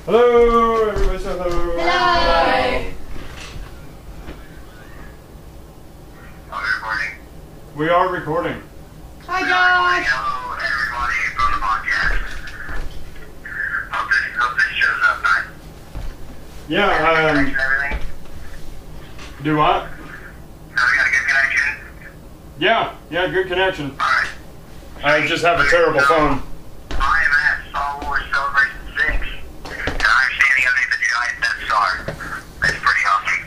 Hello, everybody say hello. Hello. Are we recording? We are recording. Hi, Josh. Hello, everybody from the podcast. Hope this shows up nice. Yeah, Everything? do what? Have we got a good connection? Yeah, good connection. Alright. I just have a terrible phone. I am at Star Wars Celebration 6, and I'm standing underneath the giant Death Star. It's pretty awesome.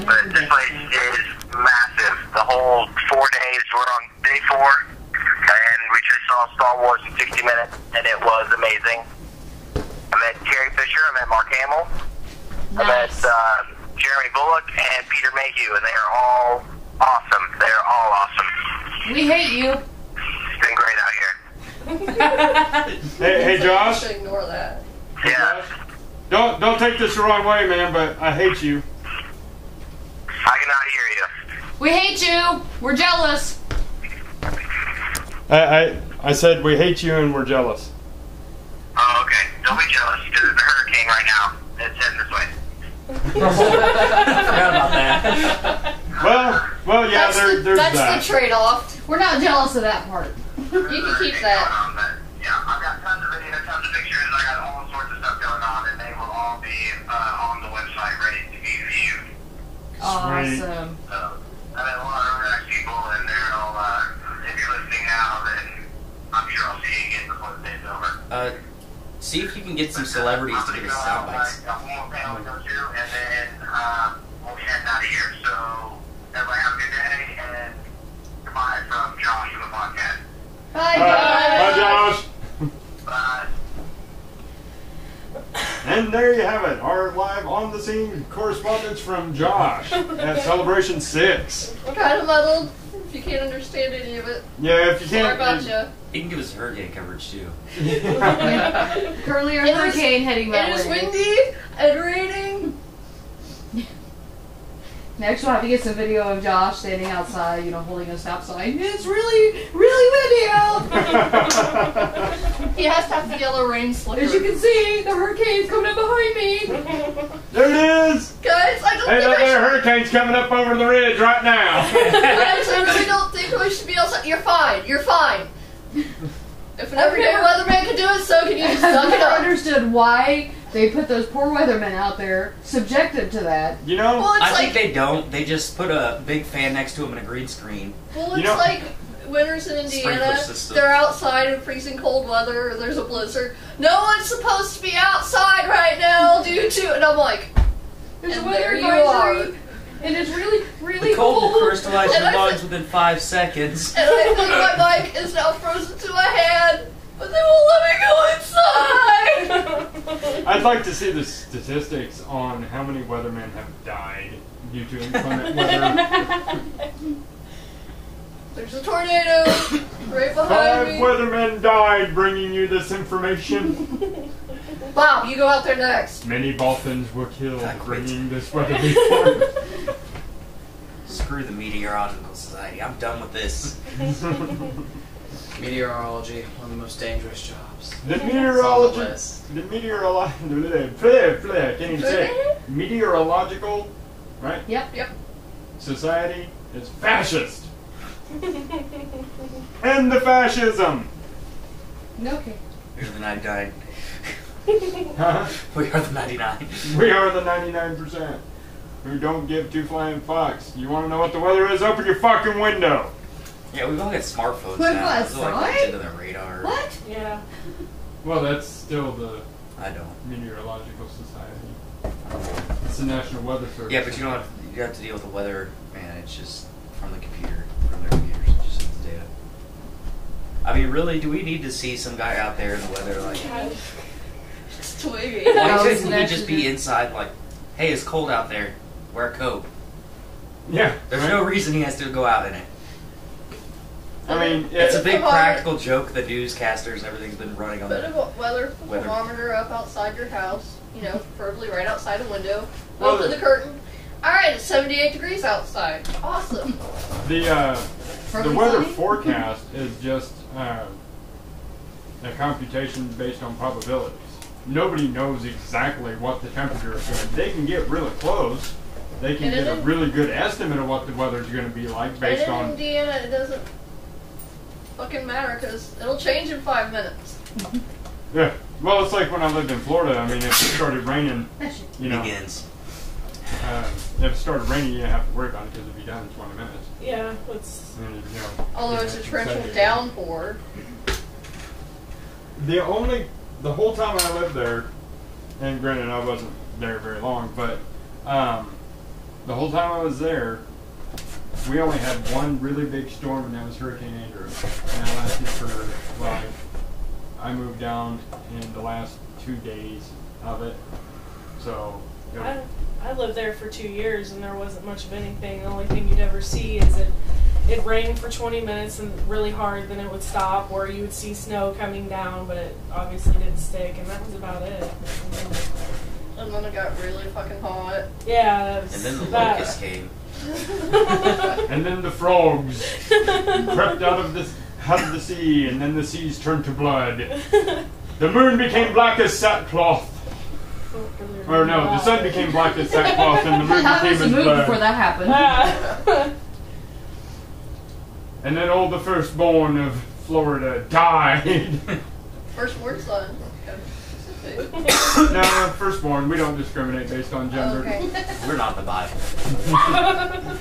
But this place is massive. The whole 4 days, we're on day 4, and we just saw Star Wars in 60 minutes, and it was amazing. I met Carrie Fisher, I met Mark Hamill, I met Jeremy Bullock, and Peter Mayhew, and they are all awesome. They are all awesome. We hate you. It's been great out here. Hey, Josh. You should ignore that. Yeah, Don't take this the wrong way, man, but I hate you. I cannot hear you. We hate you. We're jealous. I said we hate you and we're jealous. Oh, okay. Don't be jealous, because there's a hurricane right now. It's heading this way. Forgot about that. Well, yeah, there's that. That's the trade-off. We're not jealous of that part. You can keep that. Yeah, I've got tons of videos, tons of pictures. I got all sorts of stuff going on, and they will all be on the website ready to be viewed. Awesome. So, I met a lot of really nice people, and they're all, if you're listening now, then I'm sure I'll see you again before the day's over. See if you can get some celebrities to give us sound bites. Got one more panel to go to, and then we'll be heading out of here. So, everybody have a good day, and goodbye from Josh from the podcast. Bye, Josh. Bye. And there you have it, our live on the scene correspondence from Josh at Celebration 6. Kind of muddled, if you can't understand any of it. Yeah, if you Sorry can't. about you. He can give us hurricane coverage too. Currently, a It is- hurricane heading that It is way. windy and raining. Next, we'll have to get some video of Josh standing outside, holding a stop sign. It's really, really windy out. He has to have the yellow rain slicker. As you can see, the hurricane's coming up behind me. There it is! Guys, I don't Hey, think look I there, should. hurricane's coming up over the ridge right now. Guys, I really don't think I should be outside. You're fine. You're fine. If an everyday weatherman can do it, so can you. I've Suck it never up. understood why they put those poor weathermen out there subjected to that. You know? Well, it's I like think they don't. They just put a big fan next to him and a green screen. Well, You it's know- like winters in Indiana. Sprinkler system. They're outside in freezing cold weather, or there's a blizzard. No one's supposed to be outside right now due to. And I'm like, There's a And weather there you advisory, are. and it's really, really The cold will cold. crystallize And your I lungs think- within 5 seconds. and I think my mic is now frozen to my hand, but they won't let me go inside. I'd like to see the statistics on how many weathermen have died due to inclement weather. There's a tornado right 5 behind me. weathermen died bringing you this information. Bob, you go out there next. Many Balkans were killed I quit. bringing this weather report. Screw the Meteorological Society. I'm done with this. Meteorology, one of the most dangerous jobs. The It's on the meteorological, list. the meteorological, can't even say it. Meteorological, right? Yep. Society is fascist. End the fascism. Okay. We're the 99. Huh? We are the 99. We are the 99% who don't give two flying fucks. You want to know what the weather is? Open your fucking window. Yeah, we've all got smartphones What, now. Those are like outside? linked into the radar. What? Yeah. Well, that's still the I don't. Meteorological Society. It's the National Weather Service. Yeah, but you have to deal with the weather, man. It's just from the computer, from their computers. It just sends data. I mean, really, do we need to see some guy out there in the weather like? It's twiggy. Why That was couldn't he just be actually- inside like, hey, it's cold out there, wear a coat. Yeah. There's no reason he has to go out in it. I mean, It's a big Come on. practical joke that newscasters and everything's been running on Put that. a weather Weather. thermometer up outside your house, preferably right outside a window. Well, Open the curtain. Alright, it's 78 degrees outside. Awesome. the Perfect weather sunny? forecast is just a computation based on probabilities. nobody knows exactly what the temperature is going to be. They can get really close. They can get a really good estimate of what the weather's going to be like based and in on... Indiana, it doesn't fucking matter because it'll change in 5 minutes. Yeah. Well, it's like when I lived in Florida. I mean, if it started raining, you know... Begins. If it started raining, you didn't have to worry about it because it'd be done in 20 minutes. Yeah, it's... And, you know, Although it's a torrential downpour. The whole time I lived there, and granted I wasn't there very long, but the whole time I was there, we only had one really big storm, and that was Hurricane Andrew. And that lasted for, like, I moved down in the last 2 days of it. So, you know, I lived there for 2 years and there wasn't much of anything. The only thing you'd ever see is it rained for 20 minutes and really hard, then it would stop, or you would see snow coming down, but it obviously didn't stick, and that was about it. And then it got really fucking hot. Yeah, that was And then the bad. locusts came. and then the frogs crept out of the sea, and then the seas turned to blood. The moon became black as sackcloth. Or no, the sun became black as sackcloth, and the moon How became was the as mood blood. before that happened? And then all the firstborn of Florida died. Firstborn son. No, firstborn. We don't discriminate based on gender. Okay. We're not the Bible.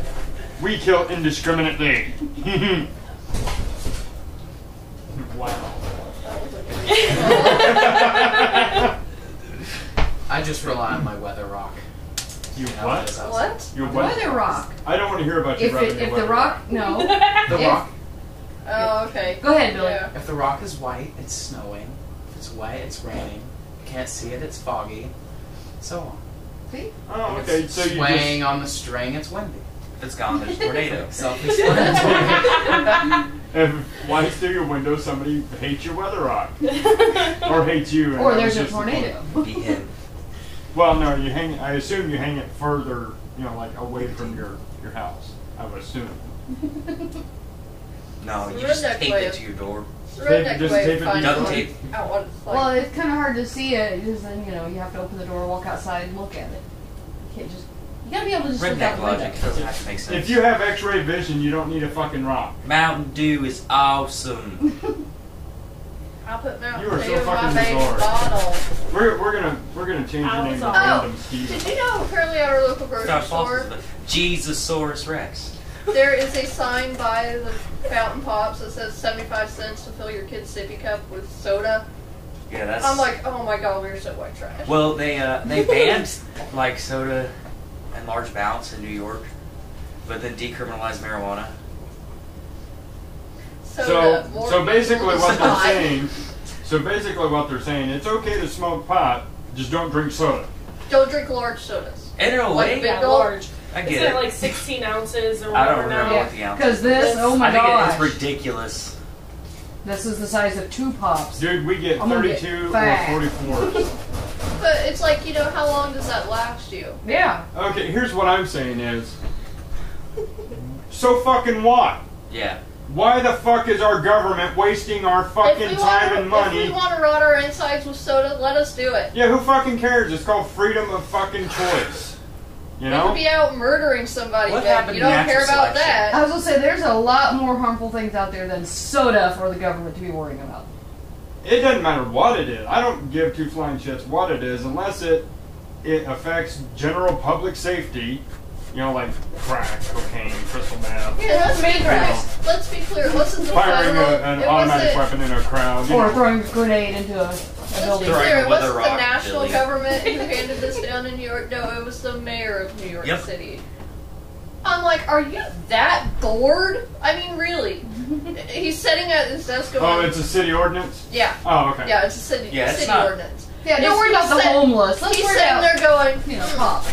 We kill indiscriminately. Wow. I just rely on my weather rock. You what? What? You what? Weather rock. I don't want to hear about you. If the rock, no. The rock. Oh, okay. Go ahead, Billy. Yeah. If the rock is white, it's snowing. If it's wet, it's raining. You can't see it, it's foggy. So on. See? Oh, If okay. it's So you swaying on the string, it's windy. If it's gone, there's a tornado. Self-explanatory. if flies through your window, somebody hates your weather rock, or hates you. and Or that there's was a just the tornado. Be him. Well, no, you hang. I assume you hang it further, you know, like away from your house. I would assume. No, It's you just redneck tape way it of- to your door. It's a redneck Just way tape of it finding duct one tape. out what it's like. Well, it's kind of hard to see it because then, you know, you have to open the door, walk outside, and look at it. You can't just... You gotta be able to just look out Redneck the logic window. doesn't have to make sense. If you have X-ray vision, you don't need a fucking rock. Mountain Dew is awesome. I'll put Mountain You are so Dew in my fucking baby bizarre. bottle. We're gonna change your name to Oh. Random Steven. Did you know apparently at our local grocery Stop store fossils, but Jesusaurus Rex. there is a sign by the fountain pops that says 75 cents to fill your kid's sippy cup with soda? Yeah, that's. I'm like, oh my god, we're so white trash. Well, they banned like soda in large amounts in New York, but then decriminalized marijuana. Soda, more So basically people what they're decide. saying, it's okay to smoke pot, just don't drink soda. Don't drink large sodas. And in a Like way, big Yeah, gulp. large. I Isn't get it it. like 16 ounces or I whatever don't remember now? what the ounce. Because this, oh my I think gosh. it's ridiculous. This is the size of 2 pops. Dude, we get I'm gonna get 32 or fat. 44. But it's like, you know, how long does that last you? Yeah. Okay, here's what I'm saying is, so fucking what? Yeah. Why the fuck is our government wasting our fucking time and If money? we want to rot our insides with soda, let us do it. Yeah, who fucking cares? It's called freedom of fucking choice. You You know? could be out murdering somebody, What but happened you to don't care natural about selection? that. I was gonna say, there's a lot more harmful things out there than soda for the government to be worrying about. It doesn't matter what it is. I don't give two flying shits what it is unless it affects general public safety. You know, like crack, cocaine, crystal meth. Yeah, let's be Cigarettes. clear. Let's be clear. It wasn't the Firing federal. an it automatic wasn't, weapon in a crowd. You Or know. throwing a grenade into a Let's be building. Throwing clear. a It weather wasn't the rock, national Billy. government who handed this down in New York. No, it was the mayor of New York Yep. City. I'm like, are you that bored? I mean, really? He's sitting at his desk going, Oh, it's a city ordinance? yeah. Oh, okay. Yeah, it's a city, Yeah, it's city not- ordinance. Yeah, don't worry about the homeless. Let's He's worry sitting about, there going, you know, pop.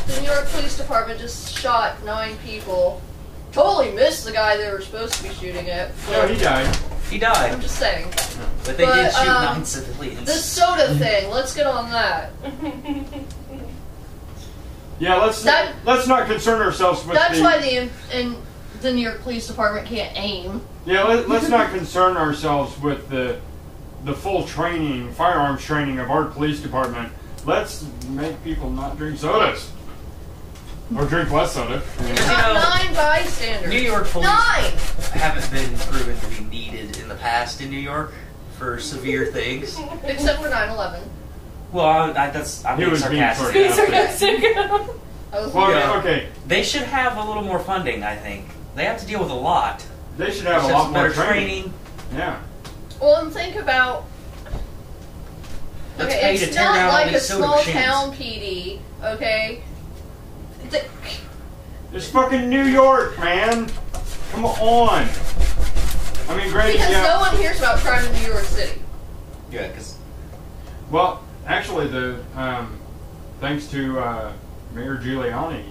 the New York Police Department just shot 9 people. Totally missed the guy they were supposed to be shooting at. No, he died. He I'm died, just saying. but they did But, shoot 9 The civilians. soda thing, let's get on that. Yeah, let's not concern ourselves with That's the... why the New York Police Department can't aim. Yeah, let's not concern ourselves with the the full training, firearms training of our police department. Let's make people not drink sodas. Or drink less soda. You Got know, 9 bystanders. New York police 9! haven't been proven to be needed in the past in New York for severe things. Except for 9/11. Well, I'm being was being sarcastic. Sarcastic. I was Well, Yeah. okay. They should have a little more funding, I think. They have to deal with a lot. They should have a Should lot some more better training. Yeah. Well, and think about. Let's Okay, pay to it's tear not down all like a these soda small machines. town PD, okay? It's fucking New York, man. Come on. I mean, granted, Because no yeah. one hears about crime in New York City. Yeah, because Well, actually, thanks to Mayor Giuliani,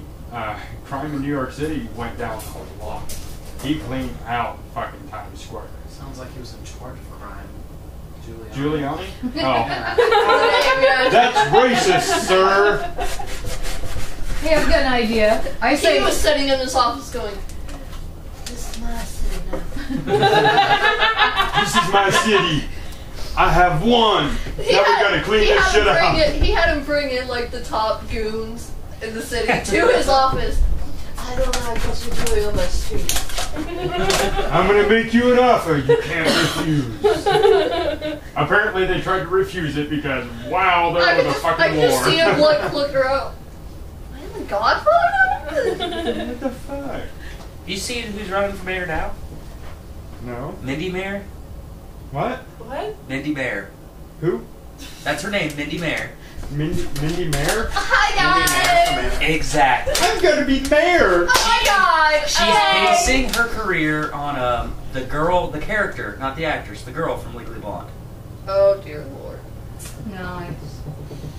crime in New York City went down a lot. He cleaned out fucking Times Square. Sounds like he was in charge of crime. Giuliani? Oh. Yeah. That's racist, sir. Hey, I've got an idea. I He say was sitting in his office going, "This is my city now." This is my city. I have won. Now we gotta clean this shit out. He had him bring in like the top goons in the city to his office. I don't like what you're doing on my street. I'm gonna make you an offer you can't refuse. Apparently they tried to refuse it because, wow, there was a I fucking could just war. see him look around. I am the Godfather? What the fuck? you see who's running for mayor now? No. Mindy Mayor? What? What? Mindy Mayor. Who? That's her name, Mindy Mayor. Mindy Mayor? Hi guys! Exactly. I'm gonna be mayor! Oh my god! She's Hey! basing her career on the character, not the actress, the girl from Legally Blonde. Oh dear lord. nice.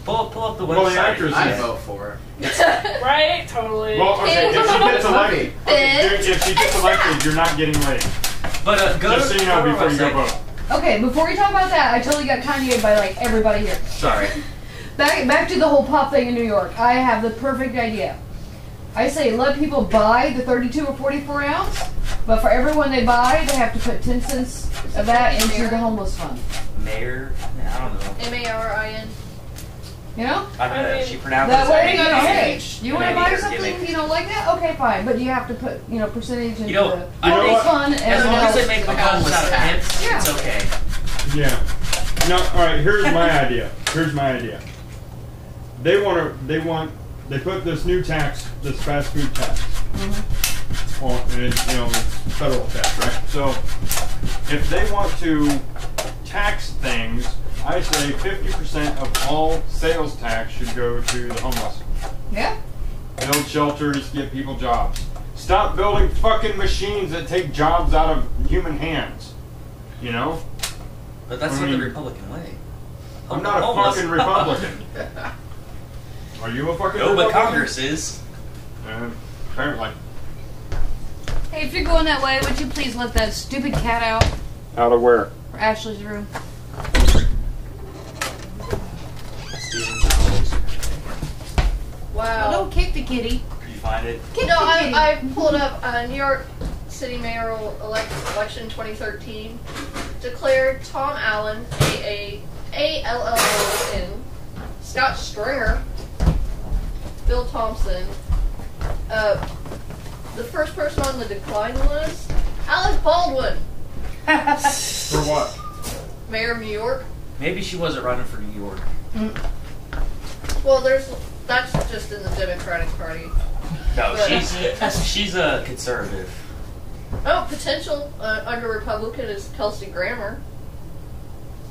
Pull up the website. Well, the actress I'd is. vote for her. Right? Totally. Well, okay, if she gets elected, Bitch. if she gets elected, you're not getting laid. But go Just so to you know her before you go website. vote. Okay, before we talk about that, I totally got Kanye'd by like everybody here. Sorry. Back to the whole pop thing in New York. I have the perfect idea. I say let people buy the 32 or 44 ounce, but for everyone they buy, they have to put 10 cents of that into the homeless fund. Mayor? I don't know. MARIN. You know? I don't know. She pronounced That it way, as you know, hey, AH. you want to Maybe buy her something, gimmick. you know, like that? Okay, fine. But you have to put, you know, percentage into You know, the I know homeless what? fund. As And long as they make The a homeless out of tax. tips, Yeah. it's okay. Yeah. No, alright, here's my idea. They put this new tax, this fast food tax. On, and it's, you know, it's federal tax, right? So, if they want to tax things, I say 50% of all sales tax should go to the homeless. yeah. Build shelters, give people jobs. Stop building fucking machines that take jobs out of human hands. You know? But that's I not mean, the Republican way. I'm not a Homeless. fucking Republican. Are you a fucking No, Republican? but Congress is. Apparently. Hey, if you're going that way, would you please let that stupid cat out Out of where? for Ashley's room? Wow. Don't kick the kitty. Did you find it? Kick No, the kitty. I pulled up New York City mayoral election 2013. Declared Tom Allen, A-L-L-O-N, Scott Stringer, Bill Thompson. The first person on the decline list, Alec Baldwin, For what? mayor of New York. Maybe she wasn't running for New York. Well, that's just in the Democratic Party. No, But- she's a conservative. Oh, potential under Republican is Kelsey Grammer.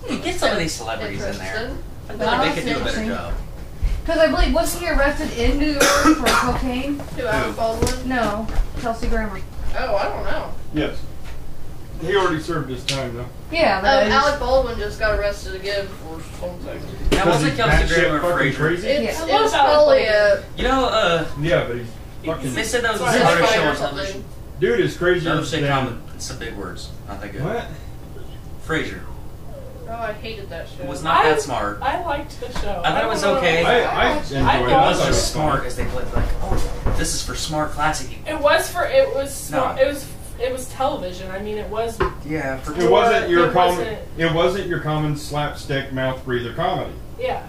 Get some of these celebrities in there. Interesting. I feel like they could do a better Interesting. job. Because I believe, wasn't he arrested in New York for cocaine? Who, Alec Baldwin? No, Kelsey Grammer. Oh, I don't know. Yes. He already served his time, though. Yeah, but I just- Alec Baldwin just got arrested again for something. Now, wasn't he's Kelsey batshit Grammer fucking Frasier? crazy? It's, I it love was Alec probably Baldwin. You know, Yeah, but he's fucking... they said that was a Sorry. celebrity show Fire on or television. something. Dude is crazier Don't say than... common. Some big words. Not that good. What? Frasier. Oh, I hated that show. It was not that smart. I liked the show. I thought it was don't know. okay. I enjoyed it. I I It thought was it just fun. smart as they played like, oh, this is for smart classy people. It was for it was No. it was it was television. I mean, it was. Yeah, for It wasn't your It common. wasn't- It wasn't your common slapstick mouth breather comedy. Yeah.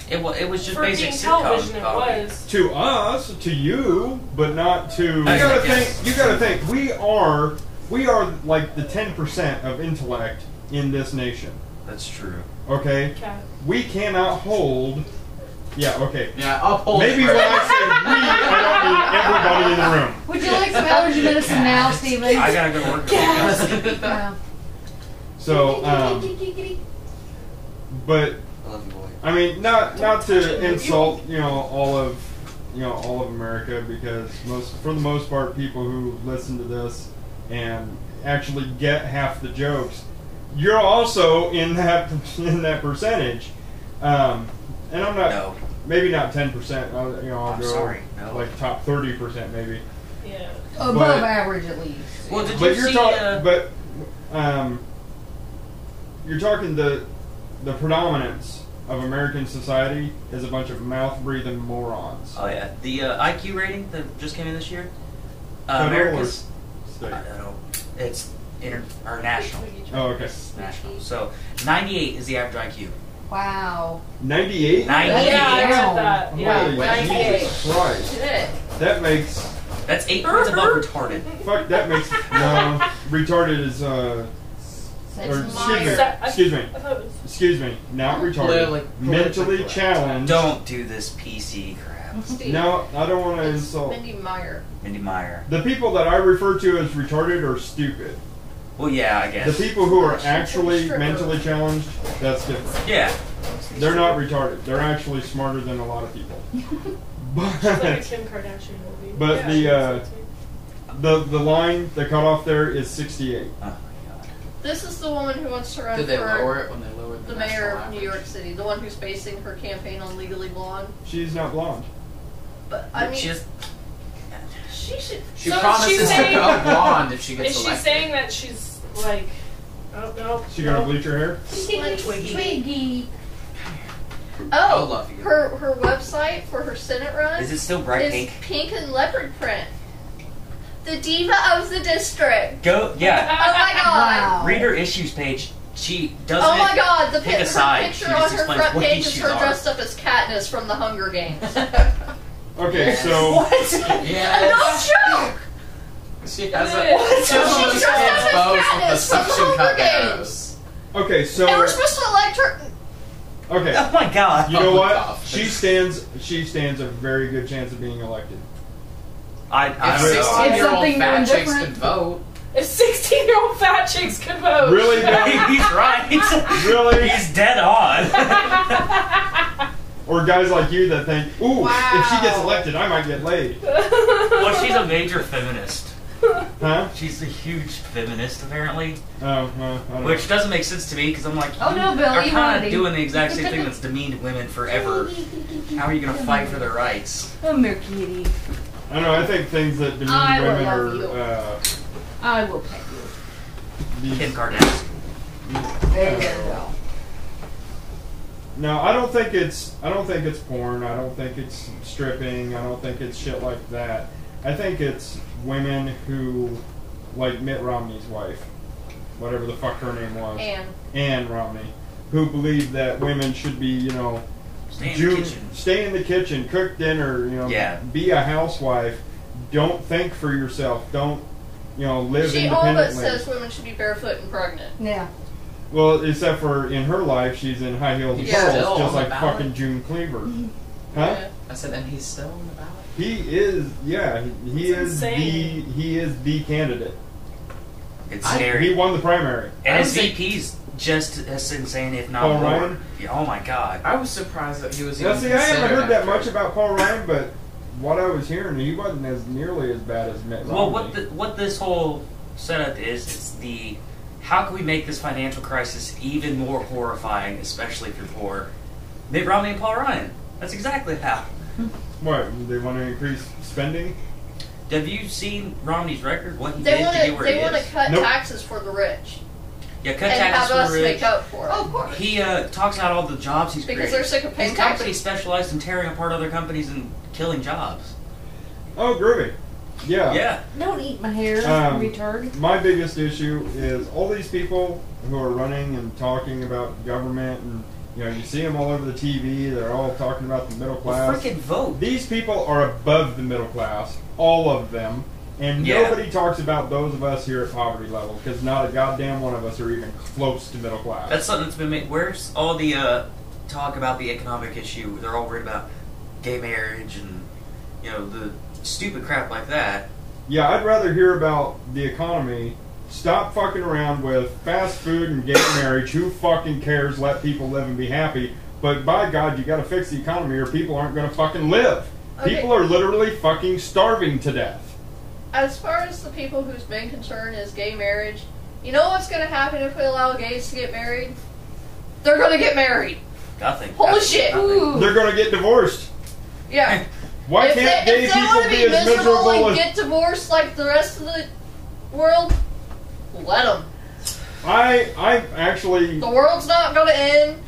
it was just For basic being sitcom television, it comedy. was. To us, to you, but not to. You I gotta guess. think. You gotta think. We are like the 10% of intellect in this nation. That's true. Okay, Okay. we cannot hold. Yeah. Okay. Yeah, I'll hold Maybe it. when I say we, I don't mean everybody in the room. Would you like some allergy medicine now, Steven? I gotta go work. Yeah. So, but I love you, boy. I mean, not to insult, all of America, because for the most part, people who listen to this and actually get half the jokes, you're also in that percentage. And I'm not, No. maybe not 10%. I'll I'm go sorry, no. like top 30% maybe. Yeah. Above But- average, at least. Well, did But you you're see? talking, you're talking the predominance of American society is a bunch of mouth breathing morons. Oh yeah, the IQ rating that just came in this year. Federal America's. or state? I don't know. It's or national. Oh, okay. National. So 98 is the average IQ. Wow. 98? 98. Yeah, I read Down. that. Yeah. Holy 98. Jesus Christ. Shit. That makes, That's 8 points above retarded. that makes, no, retarded is, or, excuse me, I thought it was. excuse me, not retarded, Literally, mentally correct. challenged. Don't do this PC crap. Steve. No, I don't want to It's insult. Mindy Meyer. Mindy Meyer. The people that I refer to as retarded are stupid. Well, yeah, I The guess. people who are She's a actually stripper. mentally challenged, that's different. Yeah. They're not retarded. They're actually smarter than a lot of people. It's like a But Kim Kardashian movie. But the line, the cutoff there is 68. Oh my god. This is the woman who wants to run Did they for lower it when they lowered the national mayor of average? New York City, the one who's basing her campaign on Legally Blonde. She's not blonde. But I mean, Just she should. She So promises she's to saying- go blonde if she gets Is she elected. saying that she's like? Oh no. She gonna bleach her hair? Twiggy. I'll Oh, love you. her website for her Senate run is it still bright is pink? pink and leopard print. The diva of the district. Go. Yeah. Oh my god. Wow. Read her issues page. She doesn't. Oh my god, the pick a her side. She picture just on her explains front what page is issues her are. dressed up as Katniss from the Hunger Games. Okay, so Yes. No joke! She has What? a She's dressed up as bows with the Katniss from the suction Hunger cup Games. arrows. okay, And so we're supposed to elect her. okay. Oh my god. You know what? Off. She stands a very good chance of being elected. I If don't know. 16-year-old something fat new chicks different. could vote, If 16-year-old fat chicks could vote. Really? He's right. Really? He's dead on. Or guys like you that think, ooh, if she gets Wow. elected, I might get laid. Well, she's a major feminist. Huh? She's a huge feminist, apparently. Oh, I don't know. Which doesn't make sense to me because I'm like, Oh, no, Bill, are you kind wanted of to. doing the exact same thing that's demeaned women forever. How are you going to fight for their rights? Oh, Mercury. I don't know. I think things that demean I will women love you. are. I will pet you. Kim Kardashian. There you go. No, I don't think it's porn. I don't think it's stripping. I don't think it's shit like that. I think it's women who, like Mitt Romney's wife, whatever the fuck her name was, Ann Romney, who believe that women should be, Stay in the kitchen. stay in the kitchen, cook dinner, Yeah. be a housewife. Don't think for yourself. Don't, live She all but independently. says women should be barefoot and pregnant. Yeah. Well, except for in her life, she's in high heeled He's pearls, still just on the like ballot? fucking June Cleaver. Huh? Yeah. I said, and he's still on the ballot. He is, yeah, he It's is insane. he is the candidate. It's I- scary. He won the primary. And I his was like- VP's just as insane, if not Paul more. Ryan? Yeah, oh my god. I was surprised that he was Now, even see, I haven't considered heard that after- much about Paul Ryan, but what I was hearing, he wasn't as nearly as bad as Mitt Romney. Well, what this whole setup is the how can we make this financial crisis even more horrifying, especially if you're poor? Mitt Romney and Paul Ryan. That's exactly how. What, they want to increase spending? Have you seen Romney's record? What he They did want to get where he to is? cut Nope. taxes for the rich Yeah, cut and taxes have us for the rich. make up for it. Oh, of course. He talks about all the jobs he's Because created. they're sick of paying His company taxes. specialized in tearing apart other companies and killing jobs. Oh, groovy. Yeah. Yeah. Don't eat my hair, retard. My biggest issue is all these people who are running and talking about government, and you see them all over the TV. They're all talking about the middle class. Freaking vote. These people are above the middle class, all of them, and nobody talks about those of us here at poverty level because not a goddamn one of us are even close to middle class. That's something that's been made. Where's all the talk about the economic issue? They're all worried about gay marriage and the stupid crap like that. Yeah, I'd rather hear about the economy. Stop fucking around with fast food and gay marriage. Who fucking cares? Let people live and be happy. But by God, you gotta fix the economy or people aren't gonna fucking live. Okay. People are literally fucking starving to death. As far as the people whose main concern is gay marriage, you know what's going to happen if we allow gays to get married? They're going to get married. Nothing. Holy shit. Ooh. They're gonna get divorced. Yeah. Why can't gay if they people want to be as miserable and as... get divorced like the rest of the world, let them. I actually... The world's not going to end.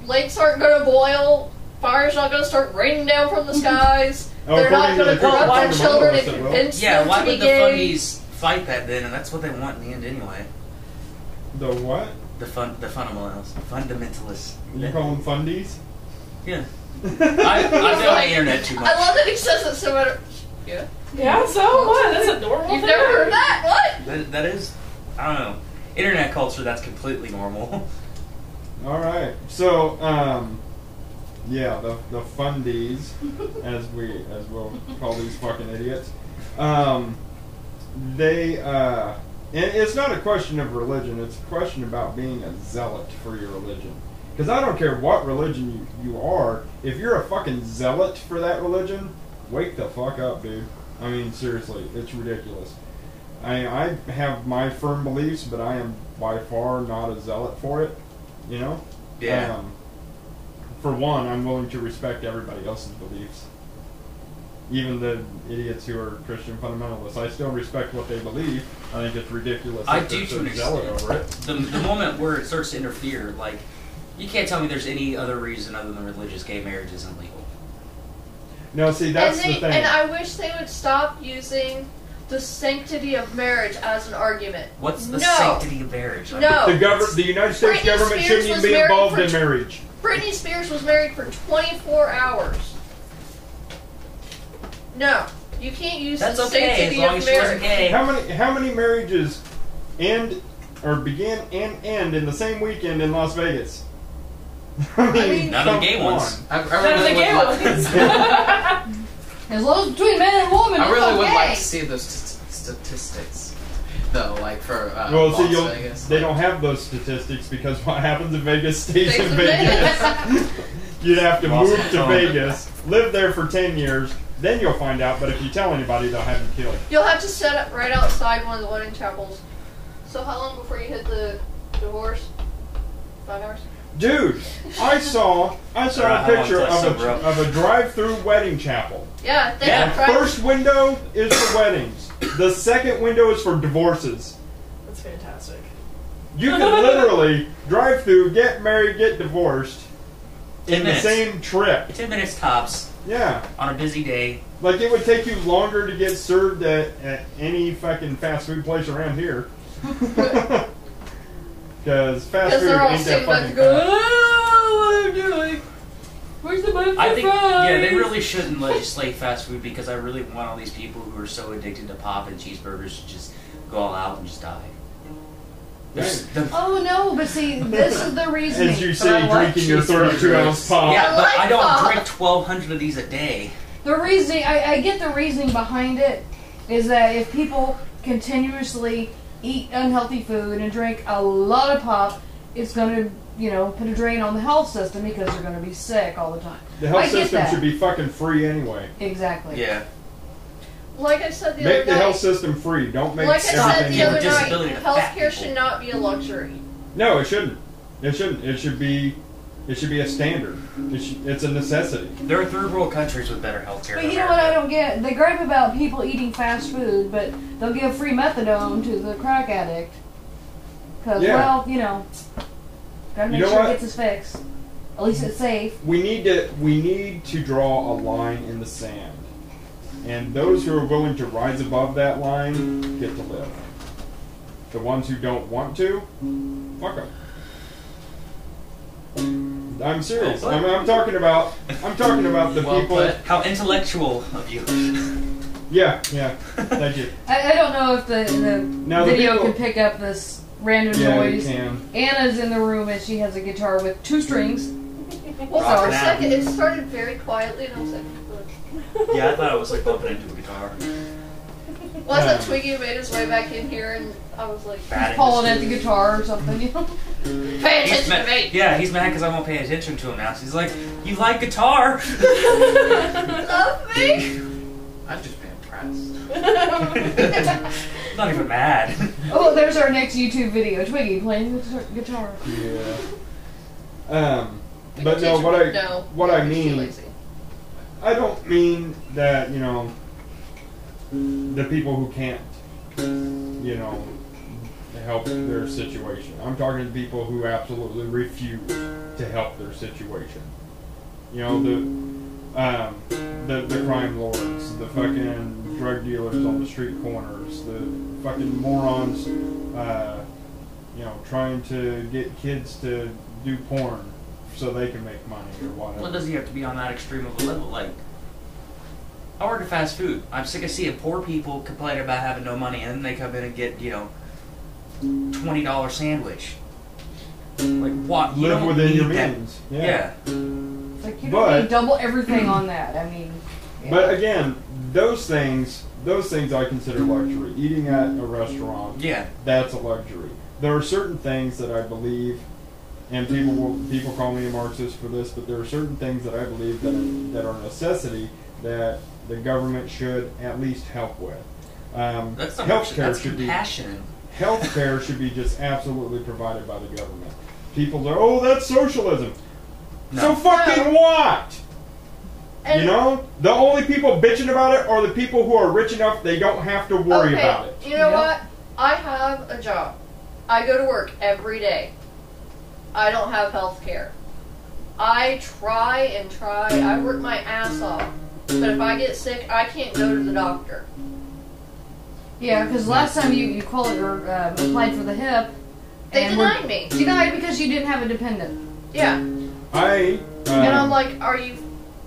Lakes aren't going to boil. Fire's not going to start raining down from the skies. They're not going to corrupt their children and convince them why to be would the gay. fundies fight that then? And that's what they want in the end anyway. The what? The fundamentalists. You call them fundies? Yeah. I've been on the internet too much. I love that he says it so much. Yeah. Yeah, so what? That's a normal You've thing. never heard that? What? That is, I don't know. Internet culture, that's completely normal. Alright, so, yeah, the fundies, as we'll call these fucking idiots, they, and it's not a question of religion, it's a question about being a zealot for your religion. Because I don't care what religion you are, if you're a fucking zealot for that religion, wake the fuck up, dude. I mean, seriously, it's ridiculous. I have my firm beliefs, but I am by far not a zealot for it, Yeah. For one, I'm willing to respect everybody else's beliefs. Even the idiots who are Christian fundamentalists. I still respect what they believe. I think it's ridiculous I that do they're to so an zealot extent. over it. The moment where it starts to interfere, like, you can't tell me there's any other reason other than religious gay marriage isn't legal. No, see, that's the thing. And I wish they would stop using the sanctity of marriage as an argument. What's the sanctity of marriage? No. The United States Britney government Spears shouldn't even was be married involved for in marriage. Britney Spears was married for 24 hours. No. You can't use That's the okay, as sanctity long of as she wasn't marriage. gay. How many marriages begin and end in the same weekend in Las Vegas? I mean, none of the gay ones. I None of the really gay would ones. As long as between man and woman, I it's really would okay. like to see those statistics, though, like for Well, see, Las Vegas. they don't have those statistics because what happens in Vegas stays Stays in in Vegas. You'd have to Lost move it. to Vegas, live there for 10 years, then you'll find out. But if you tell anybody, they'll have you killed. You'll have to set up right outside one of the wedding chapels. So how long before you hit the divorce? 5 hours? Dude, I saw a picture that's so rough. of a drive-through wedding chapel. Yeah, they Yeah. have The first window is for weddings. The second window is for divorces. That's fantastic. You can literally drive through, get married, get divorced 10 in the minutes. same trip. 10 minutes tops Yeah. on a busy day. Like, it would take you longer to get served at any fucking fast food place around here. Because fast food they're all ain't that sitting back fucking and going, fast. oh, what I'm doing. Where's the money for I think, fries? yeah, they really shouldn't legislate fast food because I really want all these people who are so addicted to pop and cheeseburgers to just go all out and just die. There's Oh no, but see, this is the reason. As you say, drinking your 32-ounce pop. yeah, but I don't pop. drink 1,200 of these a day. The reasoning, I get the reasoning behind it, is that if people continuously eat unhealthy food and drink a lot of pop, it's going to, put a drain on the health system because they're going to be sick all the time. The health I get system that. should be fucking free anyway. Exactly. Yeah. Like I said the Make other the night, health system free. Don't make like I said everything the other Disability night, to fat healthcare people. should not be a luxury. No, it shouldn't. It shouldn't. It should be a standard. It's a necessity. There are third world countries with better health care. But than you know what I America. don't get? They gripe about people eating fast food, but they'll give free methadone to the crack addict. Because, Yeah. gotta make You know sure what? it gets his fix. At least it's safe. We need to draw a line in the sand. And those who are willing to rise above that line get to live. The ones who don't want to, fuck them. I'm serious. I'm talking about the Well people. put. How intellectual of you. Yeah. Thank you. I don't know if the Now the video people- can pick up this random Yeah, noise. you can. Anna's in the room and she has a guitar with 2 strings. Well, Rock for a it out. second, it started very quietly, and I was like, "Look." Yeah, I thought it was like bumping into a guitar. Once that Twiggy made his way back in here, and I was like, Bad Pulling at the industry. guitar or something, you know? pay He's attention to me. Yeah, he's mad because I won't pay attention to him now. So he's like, "You like guitar?" Love me. I've just been impressed. Not even mad. Oh, there's our next YouTube video. Twiggy playing the guitar. Yeah. But no, what I He's too mean, lazy. I don't mean that, you know, the people who can't, you know, help their situation. I'm talking to people who absolutely refuse to help their situation. You know, the crime lords, the fucking drug dealers on the street corners, the fucking morons, you know, trying to get kids to do porn so they can make money or whatever. Well, it doesn't have to be on that extreme of a level. Like, I order fast food. I'm sick of seeing poor people complain about having no money, and then they come in and get, you know, $20 sandwich. Like, what? You Live don't within your need that. means. Yeah. It's like you But- don't need double everything on that. I mean, yeah. But again, those things I consider luxury. Eating at a restaurant, Yeah. that's a luxury. There are certain things that I believe, and people call me a Marxist for this, but there are certain things that I believe that are necessity that the government should at least help with. That's not much. Healthcare That's should be compassion. healthcare should be just absolutely provided by the government. People are, oh, that's socialism. No. So fucking what? And You know, the only people bitching about it are the people who are rich enough they don't have to worry okay, about it. you know Yeah. what? I have a job. I go to work every day. I don't have health care. I try and try. I work my ass off. But if I get sick, I can't go to the doctor. Yeah, because last time you called or applied for the HIP, They and were denied me. denied because you didn't have a dependent. Yeah. And I'm like, are you...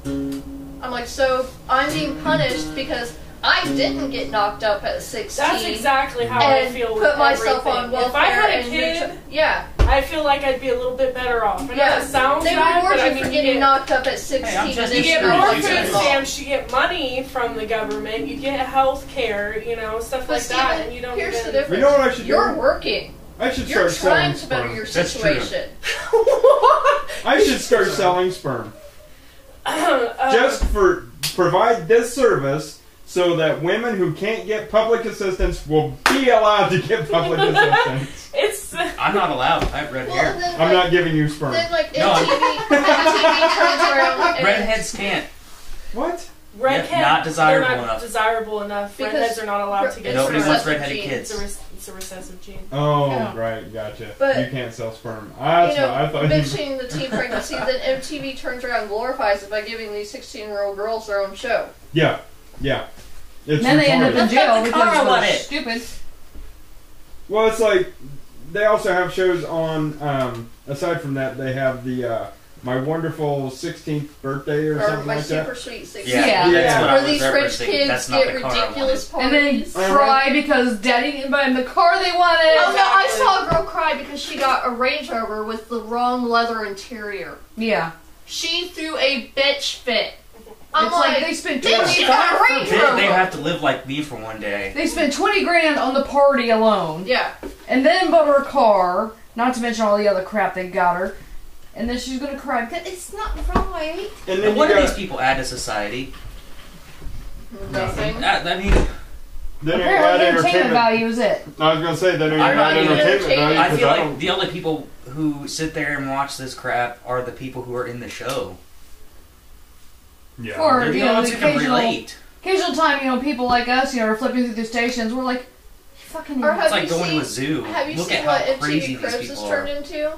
I'm like, so I'm being punished because I didn't get knocked up at 16. That's exactly how I and feel with put myself everything. on welfare. If I had a and you're kid, yeah. I feel like I'd be a little bit better off. I know Yeah. that sounds They bad, reward but I you mean, for getting knocked up at 16. Hey, I'm just you and get Screw more you, food guys. stamps, you get money from the government, you get health care, you know, stuff But like that, Steven, and you don't here's even... the difference. you know what I should You're do? working. I should You're start trying selling to better sperm. your That's true. situation. I should start selling sperm. Just for provide this service so that women who can't get public assistance will be allowed to get public assistance. It's... I'm not allowed. I have red Well, hair. and then, I'm like, not giving you sperm. Then, like, No. MTV turns around and... Redheads can't. What? Redhead, not desirable they're not enough. desirable enough. Because Redheads are not allowed to get Nobody it's a wants recessive redheaded gene. kids. It's a recessive gene. Oh, Yeah. right, gotcha. But- you can't sell sperm. That's You know, what I thought. bitching the teen pregnancy, then MTV turns around and glorifies it by giving these 16-year-old girls their own show. Yeah. It's And then they end up in retarded. jail The because car on they're it. stupid. Well, it's like they also have shows on. Aside from that, they have the My Wonderful 16th Birthday or Or something my like super that. sweet 16. Yeah, Yeah. that's what I Where was these rich referencing. kids That's not get the car I ridiculous And then parties. cry because daddy didn't buy them the car they wanted. Oh no, I saw a girl cry because she got a Range Rover with the wrong leather interior. Yeah. She threw a bitch fit. I'm It's like they spent bitch, 20 you got a Range Rover. They have to live like me for one day. They spent 20 grand on the party alone. Yeah. And then bought her a car, not to mention all the other crap they got her. And then she's gonna cry because it's not right. And then And you what do got. these people add to society? Nothing. I mean, Then you Apparently add entertainment value is it. I was gonna say then you I'm not add even entertainment value I because feel I like don't. the only people who sit there and watch this crap are the people who are in the show. Yeah. Or, They're the you know, only ones the who can occasional, relate. occasional time, you know, people like us, you know, are flipping through the stations, we're like, you fucking Or idiot. It's have like you going seen, to a zoo. Have you Look seen at what how crazy MTV these Cribs has people turned are. into?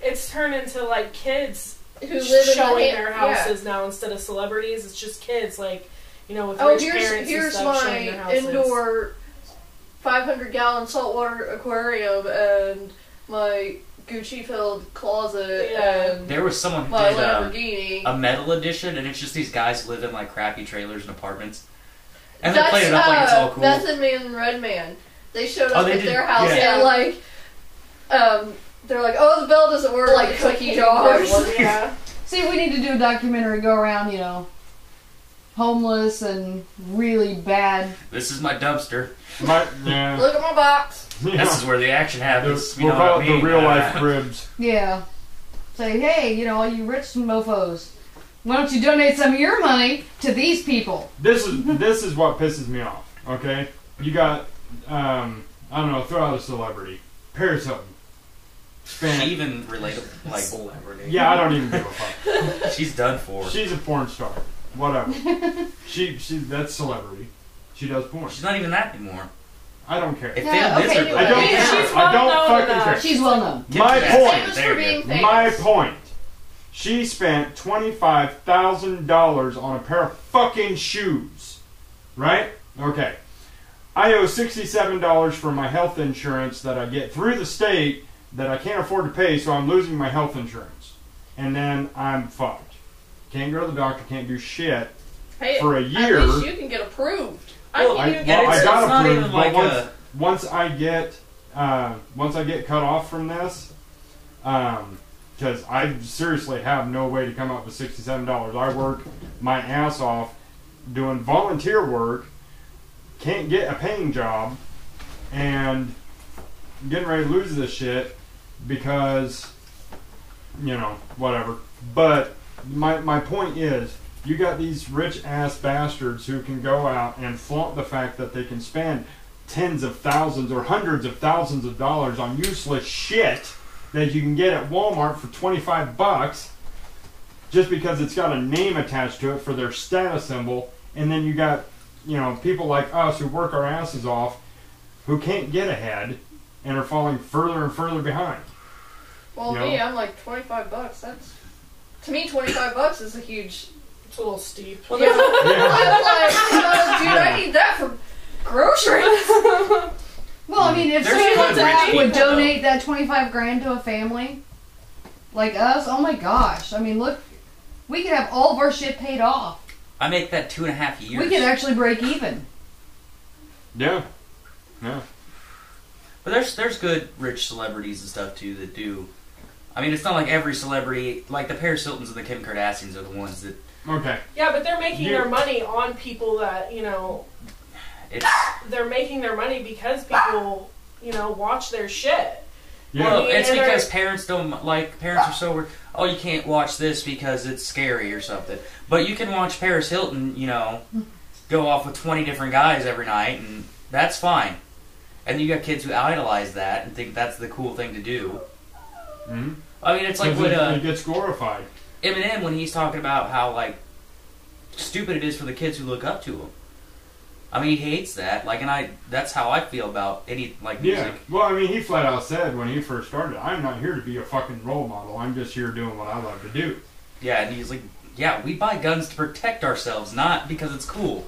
It's turned into like kids Who live in showing the their houses now instead of celebrities. It's just kids. Like, you know, with Oh, rich parents here's and stuff showing their my houses. indoor 500-gallon saltwater aquarium and my Gucci-filled closet and There was someone who my did Lamborghini. a metal edition, and it's just these guys who live in like crappy trailers and apartments, and they That's played it up like it's all cool. Method Man and Red Man. They showed up they at did- their house yeah. and like, they're like, oh, the bell doesn't work like cookie jars. Yeah. See, we need to do a documentary, go around, you know, homeless and really bad. This is my dumpster. Yeah. Look at my box. Yeah. This is where the action happens. You We'll know call what it I mean? the real life cribs. Yeah. Say, hey, you know, all you rich mofos, why don't you donate some of your money to these people? This is what pisses me off. Okay, you got I don't know, throw out a celebrity, Paris Hilton. She even related like celebrity. Yeah, I don't even give a fuck. She's done for. She's a porn star. Whatever. she that's celebrity. She does porn. She's not even that anymore. I don't care. It Yeah, failed okay, miserably. I don't Yeah. care. She's I don't well-known fucking enough. care. She's well known. My point. Famous for being famous. My point. She spent $25,000 on a pair of fucking shoes. Right? Okay. I owe $67 for my health insurance that I get through the state that I can't afford to pay, so I'm losing my health insurance. And then I'm fucked. Can't go to the doctor, can't do shit. Hey, For a year- at least you can get approved. Well, I I, can yeah, well, I it's got not approved, even but like once I get cut off from this, because I seriously have no way to come up with $67. I work my ass off doing volunteer work, can't get a paying job, and getting ready to lose this shit because, you know, whatever. But my point is, you got these rich ass bastards who can go out and flaunt the fact that they can spend tens of thousands or hundreds of thousands of dollars on useless shit that you can get at Walmart for $25 just because it's got a name attached to it for their status symbol. And then you got, you know, people like us who work our asses off who can't get ahead and are falling further and further behind. Well, You me, know? I'm like $25. That's, to me, $25 is a huge. It's a little steep. Yeah. I'm like, dude, I need that for groceries. Well, I mean, if There's someone good like that rich would people, donate that $25,000 to a family like us, oh my gosh! I mean, look, we could have all of our shit paid off. I make that 2.5 years. We could actually break even. Yeah. Yeah. But there's good rich celebrities and stuff too that do. I mean, it's not like every celebrity, like the Paris Hiltons and the Kim Kardashians are the ones that. Okay. Yeah, but they're making You- their money on people that, you know, It's they're making their money because people, you know, watch their shit. Yeah. well, it's And they're- because parents don't like. Parents are so. Oh, you can't watch this because it's scary or something. But you can watch Paris Hilton, you know, go off with 20 different guys every night, and that's fine. And you got kids who idolize that and think that's the cool thing to do. Mm-hmm. I mean, it's like what it gets glorified. Eminem when he's talking about how like stupid it is for the kids who look up to him. I mean, he hates that. Like, and that's how I feel about any like music. Yeah. Well, I mean, he flat out said when he first started, "I'm not here to be a fucking role model. I'm just here doing what I love to do." Yeah, and he's like, yeah, we buy guns to protect ourselves, not because it's cool.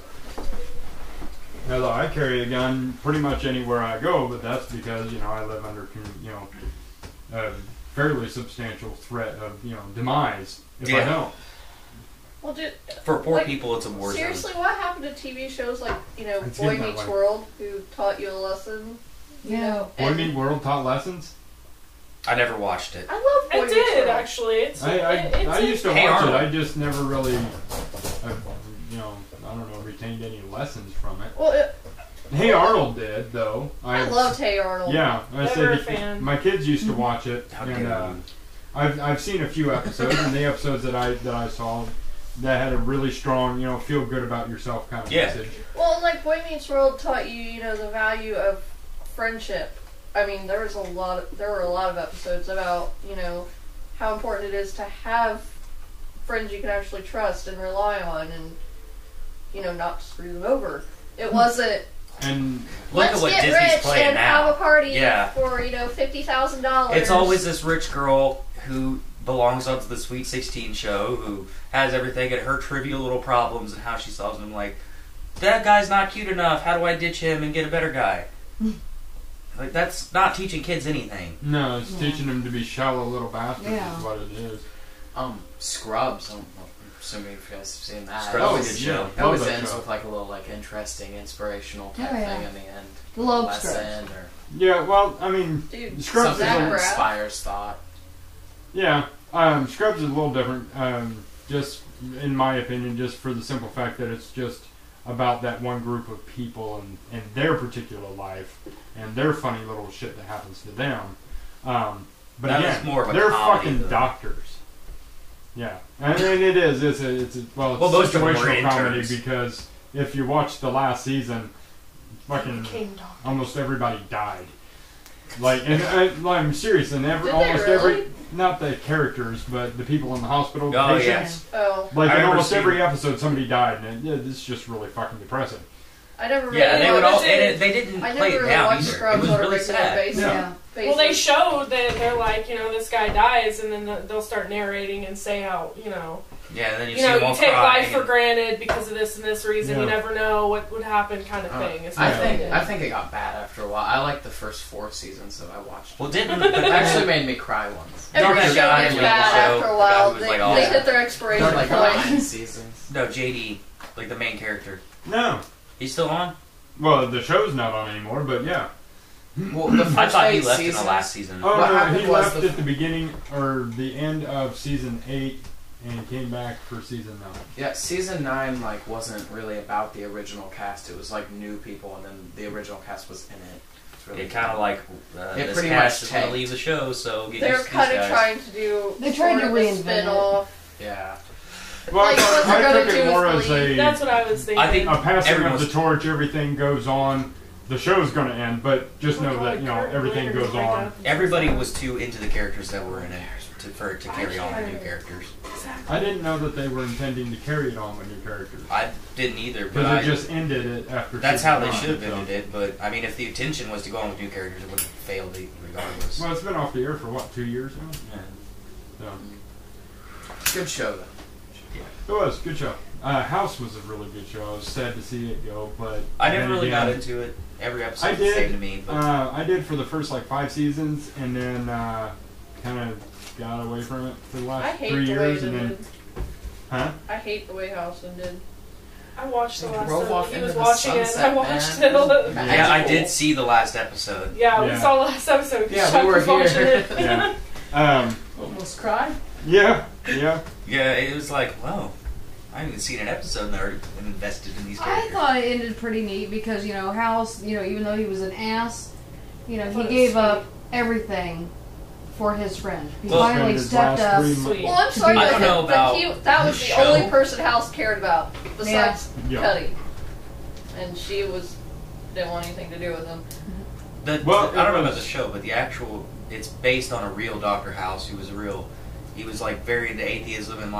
Although I carry a gun pretty much anywhere I go, but that's because, you know, I live under, you know, a fairly substantial threat of, you know, demise if I Yeah. don't. Well, dude, For poor like, people, it's a war zone. seriously, what happened to TV shows like, you know, It's Boy getting that Meets way. World, who taught you a lesson? You Yeah. know, Boy and Meet World taught lessons. I never watched it. I love Boy I Meets did, World. actually. It's, I used to Hey watch Arnold. it. I just never really, you know, I don't know, retained any lessons from it. Well, Hey Arnold did, though. I loved Hey Arnold. Yeah, I Never a said fan. my kids used to watch it, How and dare you. I've seen a few episodes, and the episodes that I saw that had a really strong, you know, feel good about yourself kind of Yeah. message. Well, and like Boy Meets World taught you, you know, the value of friendship. I mean, there were a lot of episodes about, you know, how important it is to have friends you can actually trust and rely on, and, you know, not screw them over. It wasn't. And Look Let's at what get Disney's rich playing and now. have a party Yeah. for, you know, $50,000. It's always this rich girl who belongs onto the Sweet 16 show who has everything and her trivial little problems and how she solves them. Like, that guy's not cute enough. How do I ditch him and get a better guy? Like, that's not teaching kids anything. No, it's teaching them to be shallow little bastards. Yeah. Is what it is. Scrubs. I'm assuming you guys have seen that. Scrubs is a good show. It always Love that ends show. with like a little like interesting, inspirational type Oh, yeah. thing in the end. Love Lesson or Yeah, well, I mean, Dude, Scrubs is something Zach that Braff. inspires thought. yeah, Scrubs is a little different. Just in my opinion, just for the simple fact that it's just about that one group of people and their particular life and their funny little shit that happens to them. But That was again, more of a they're comedy, fucking though. doctors. Yeah, and it is. It's Well, most of them were situational comedy interns. because if you watch the last season, fucking almost everybody died. Like, and I'm serious, and Did they almost really? every, not the characters, but the people in the hospital, the Oh, patients. Oh, Like, I in remember almost seeing- every episode, somebody died, and it's just really fucking depressing. I never really. Yeah, they would all. They And they didn't I play never it really down watched either. It Scrubs was on a really regular sad. basis. Yeah. Well, they showed that they're like, this guy dies, and then they'll start narrating and say how, Yeah, and then you, you see know, them all you take life crying. for granted because of this and this reason. You Yeah. never know what would happen, kind of thing. Is I what they think did. it got bad after a while. I liked the first 4 seasons that I watched. Well, didn't It but actually made me cry once. Every Dr. show Guy gets in the bad show, after a the while. guy who was, They, like, all they that. hit their expiration Like point. 9 seasons. No, JD, like the main character. No. He's still on? Well, the show's not on anymore, but yeah. Well, the first I thought he 8 left seasons, in the last season. Oh, What no, happened he was left the- at the beginning, or the end of season 8, and came back for season 9. Yeah, season 9 wasn't really about the original cast. It was new people, and then the original cast was in it. It's really It kind of like It this pretty cast much is going to tanked. leave the show, so get They're used to these kind of guys. trying to do. They're trying to sort of a reinvent it. spin-off. Yeah. Well, Like, what I they're took gonna it do more is as leave. That's what I was thinking. I think a passing of everyone's- the torch, everything goes on. The show's going to end, but just know that, everything goes on. Everybody was too into the characters that were in it for it to carry on with new characters. I didn't know that they were intending to carry it on with new characters. I didn't either, but Because I, they just ended it after that's season how they 9, should have so. ended it. But I mean, if the intention was to go on with new characters, it would have failed regardless. Well, it's been off the air for, 2 years now? Yeah. So, Good show, though. it was. Good show. House was a really good show. I was sad to see it go, but... I never then really got again, into it. Every episode I was the did. same to me. But I did for the first 5 seasons, and then kind of got away from it for the I last hate 3 the way years, it and then... ended. Huh? I hate the way House ended. I watched the last Drove off one. He into was the watching it. sunset, I watched man. it. yeah, I did see the last episode. Yeah, Yeah. we saw the last episode. Yeah, Chuck we were was watching here. it. Yeah. Almost cried. Yeah. Yeah, it was like, wow, I haven't even seen an episode and I already am invested in these I characters. thought it ended pretty neat because, House, even though he was an ass, he thought it was gave sweet. up everything for his friend. He Well, finally Spent his stepped last up. 3 months- Sweet. Well, I'm sorry, I don't know but about that was the the show. only person House cared about besides Yeah. Cuddy, and she didn't want anything to do with him. Well, I don't know it about was- the show, but the actual, it's based on a real Dr. House who was he was very into atheism and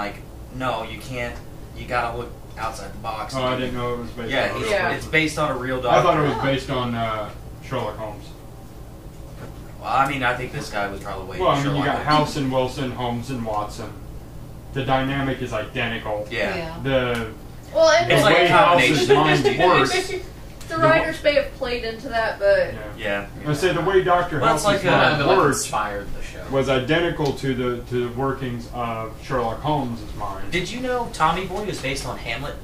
no, you can't, you gotta look outside the box. Oh, I didn't know it was based Yeah, on a it's, real Yeah. it's person. based on a real I doctor. thought it was based on Sherlock Holmes. Well, I mean, I think this guy was probably Well, I mean, you Sherlock got Holmes. House and Wilson, Holmes and Watson. The dynamic is identical. Yeah. The Well, and It's the like way a combination House's of mind these two works. the writers may have played into that, but Yeah. Yeah. I say the way Dr. Well, it's House's like a- mind It works inspired the show. was identical to the workings of Sherlock Holmes' mind. Did you know Tommy Boy was based on Hamlet?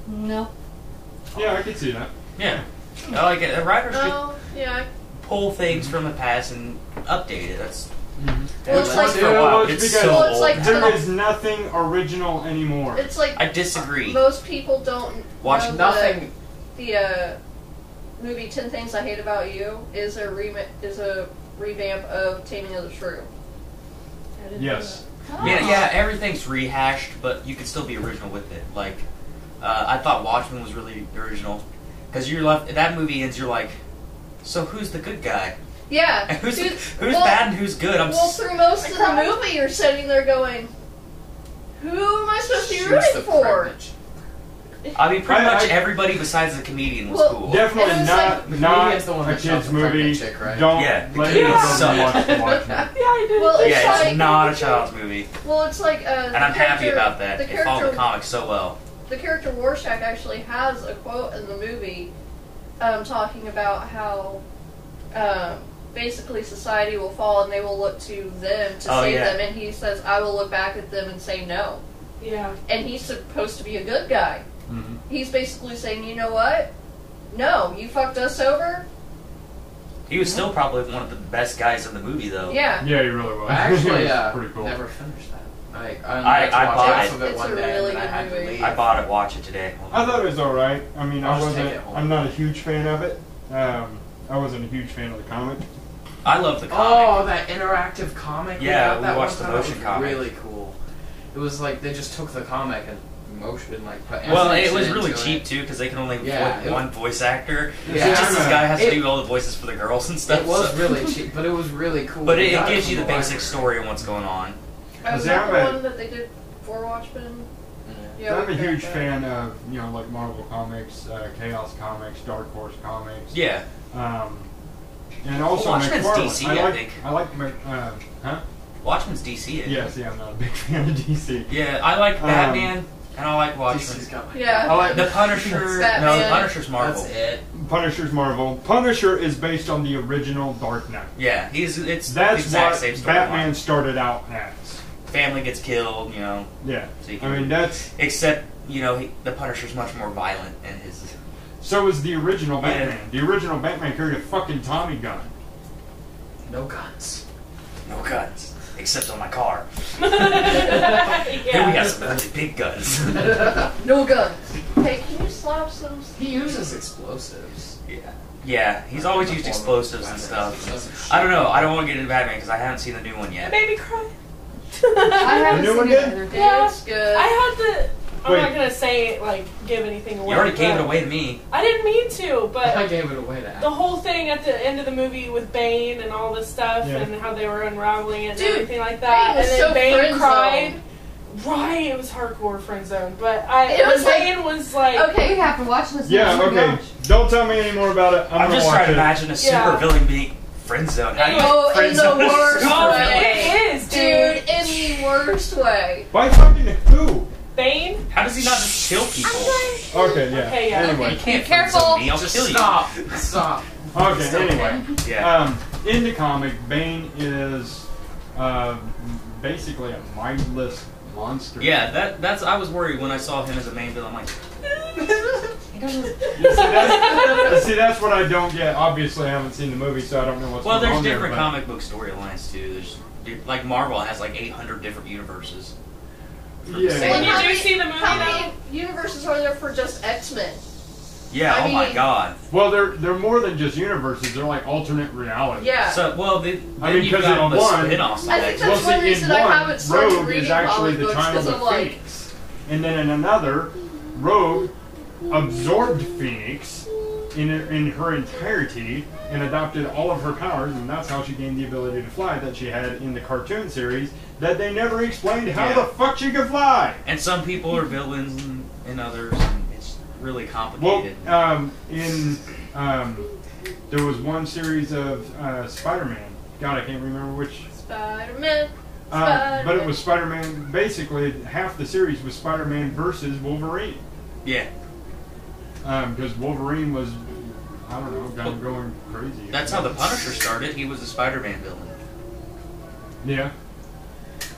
No. Yeah, I could see that. Yeah. The writers could oh yeah. pull things from the past and update it. That's Well, it's like for a while, but it's it's because- so Well, it's old. like- There is nothing original anymore. It's like I disagree. most people don't Watch know Nothing. The movie 10 Things I Hate About You is a revamp of Taming of the Shrew. I didn't Yes. Yeah, everything's rehashed, but you can still be original with it. I thought Watchmen was really original because you're left. That movie ends. You're like, so who's the good guy? Yeah. And who's well, bad and who's good? Well, through most of the movie, you're sitting there going, "Who am I supposed to be Shoots rooting the for?" privilege. I mean, pretty I- much I- everybody besides the comedian was Well, cool. Definitely And it's not like- not Comedian's the one a that shot kid's the pregnant movie. chick, right? Don't Yeah, the let Comedian your sucked. children watch Watchmen. Yeah, I did. Well, it's Yeah, like it's not a child's movie, well, it's like and I'm happy about that. The It followed the character, comics so well. the character Rorschach actually has a quote in the movie talking about how basically society will fall and they will look to them to save them, and he says, I will look back at them and say no. Yeah. And he's supposed to be a good guy. Mm-hmm. He's basically saying, you know what? No, you fucked us over. He was still probably one of the best guys in the movie, though. Yeah. Yeah, he really was. I actually It was pretty cool. never finished that. I I watched half bought of it. it It's one a day really and I good had to movie. leave. I bought it, watch it today. I thought it was alright. I mean, I'll just take it home. I'm not a huge fan of it. I wasn't a huge fan of the comic. I love the comic. Oh, that interactive comic. Yeah, got we that watched one the time. motion It was comic. Really cool. It was like they just took the comic and motion like put. Well, it was animation really into cheap it. too because they can only Yeah, afford one voice actor. Yeah. So just this guy has to It- do all the voices for the girls and stuff. It was so- really cheap, but it was really cool. But We it got gives you the from basic library. story and what's going on. Was See, that I'm the a- one that they did for Watchmen? Yeah. I'm a we huge got that. fan of, like Marvel Comics, Chaos Comics, Dark Horse Comics. Yeah. And also Watchmen's McFarlane. DC, I think. I like huh? Watchmen's DC. Isn't Yes, it? yeah, I'm not a big fan of DC. Yeah, I like Batman and I like DC's Watchmen. got my Yeah. I like The Punisher. Batman. No, the Punisher's Marvel. That's it. Punisher's Marvel. Punisher is based on the original Dark Knight. Yeah, it's That's the exact what same story. Batman started out as. Family gets killed, Yeah. So you I can, mean, that's except the Punisher's much more violent in his. so is the original Yeah. Batman. The original Batman carried a fucking Tommy gun. No guns. No guns, except on my car. Yeah. Here we got some really big guns. No guns. Hey, can you slap some? He uses explosives. Yeah, he's always used explosives and stuff. I don't know. I don't want to get into Batman because I haven't seen the new one yet. Baby cry. I haven't The new seen one it did? either. Yeah. It's good. I had the. I'm Wait. not gonna say give anything away. You already gave but it away to me. I didn't mean to, I but gave it away to the Adam. whole thing at the end of the movie with Bane and all this stuff Yeah. and how they were unraveling it and Dude, everything like that, Bane was and then so Bane friend-zoned. cried. Right, it was hardcore friend zone, but It was like- Bane was like, Okay. We have to watch this. Yeah, Oh my okay. gosh. Don't tell me any more about it. I'm I'm gonna just watch trying to it. imagine a super Yeah. villain being friend zone. How do you Oh, friend in the zone a worst super oh, villain? way. it is, Dude, in the worst way. By fucking who? Bane. How does he not just kill people? Okay, yeah. Okay, yeah. Anyway. You can't Be friend zone careful. me. I'll Just kill stop. Stop. Okay, anyway. you. Yeah. In the comic, Bane is basically a mindless monster. Yeah, that's. I was worried when I saw him as a main villain. I'm like, he doesn't. See, that's what I don't get. Obviously, I haven't seen the movie, so I don't know what's Well, going there's on there. different but- comic book storylines too. There's like Marvel has like 800 different universes. Yeah. Did you How many- see the movie How though? many universes are there for just X-Men? Yeah. I Oh my mean- God. Well, they're more than just universes. They're like alternate realities. Yeah. So then I mean, you've 'cause got in all the one- spin-offs. of I think X-Men. that's one in reason I one, haven't started Rogue reading is actually comic the books, child 'cause of I'm like- Phoenix. And then in another, Rogue absorbed Phoenix in her entirety and adopted all of her powers, and that's how she gained the ability to fly that she had in the cartoon series that they never explained how Yeah. the fuck she could fly. And some people are villains and others, and it's really Well, complicated. there was one series of Spider-Man. God, I can't remember which. Spider-Man. But it was Spider-Man. Basically, half the series was Spider-Man versus Wolverine. Yeah. Because Wolverine was, I don't know, kind of going crazy. That's how the Punisher started. He was a Spider-Man villain. Yeah.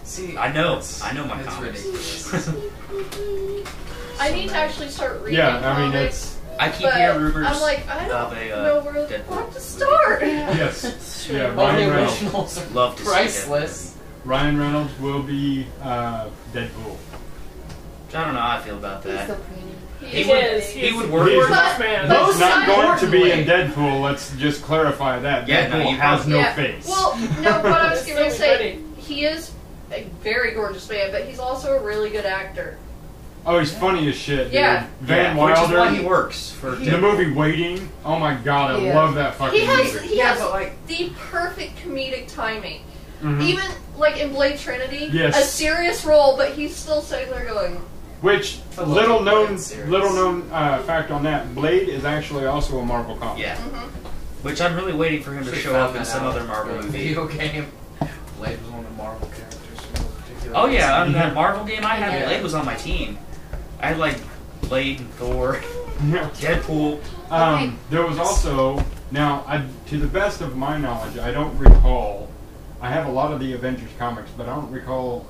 See, I know it's my comics. ridiculous. I need to actually start reading Yeah, I mean, comics. I keep But hearing rumors I'm like, I don't of a know where the Deadpool fuck to start. Yes. Sure. Yeah, All the Ryan Reynolds. originals are Love to see priceless. Ryan Reynolds will be Deadpool. I don't know how I feel about He's that. so pretty. He He would- is. he would work He's for not- man. But- He's not going to be in importantly- Deadpool. Let's just clarify that. Yeah, no, Deadpool you has probably- no Yeah. face. Well, no, what I was It's going to so say, pretty. he is a very gorgeous man, but he's also a really good actor. Oh, he's funny as shit. Dude. Yeah. Van Which is Wilder. why he works for The movie Waiting. Oh my god, I Yeah. love that fucking He has movie. he Yeah, has but like- the perfect comedic timing. Mhm. Even like in Blade Trinity, Yes. a serious role, but he's still sitting there going, Which I love little the known Blade series. fact on that, Blade is actually also a Marvel comic. Yeah. mhm. Which I'm really waiting for him to Should've show found up in that some out other Marvel during the movie. Video game. Blade was one of the Marvel characters. Oh yeah, on that Marvel game I had, Yeah. Blade was on my team. I had like Blade and Thor, Yeah. Deadpool. Okay. There was also, now, to the best of my knowledge, I don't recall, I have a lot of the Avengers comics, but I don't recall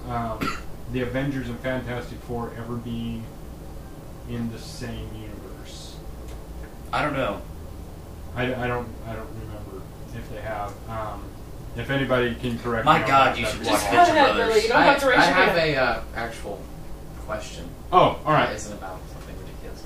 the Avengers and Fantastic Four ever being in the same universe. I don't know. I don't remember if they have. If anybody can correct My me on God, that, you that'd should be watch awesome. Venture Go ahead, Brothers. Billy. You don't have to raise I your have hand. a actual question. Oh, all It right. isn't about something ridiculous.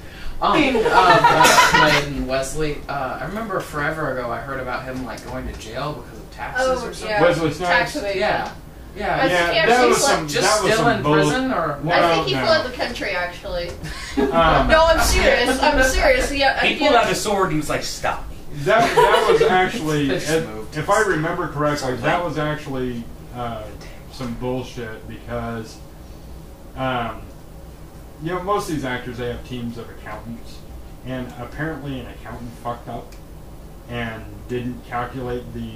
When Wesley, I remember forever ago I heard about him like going to jail because of taxes Oh, or something. yeah. Wesley Snipes? Tax evasion. Yeah. Yeah. I Yeah, think he that actually was fled- some. Just that was still some in bull- prison or No, I think he no. fled the country, actually. Um, No, I'm serious. I'm serious. Yeah, He pulled out his sword and he was like, "Stop me." That was actually, Fish moved. if I remember correctly, that was actually some bullshit because, most of these actors, they have teams of accountants, and apparently an accountant fucked up and didn't calculate the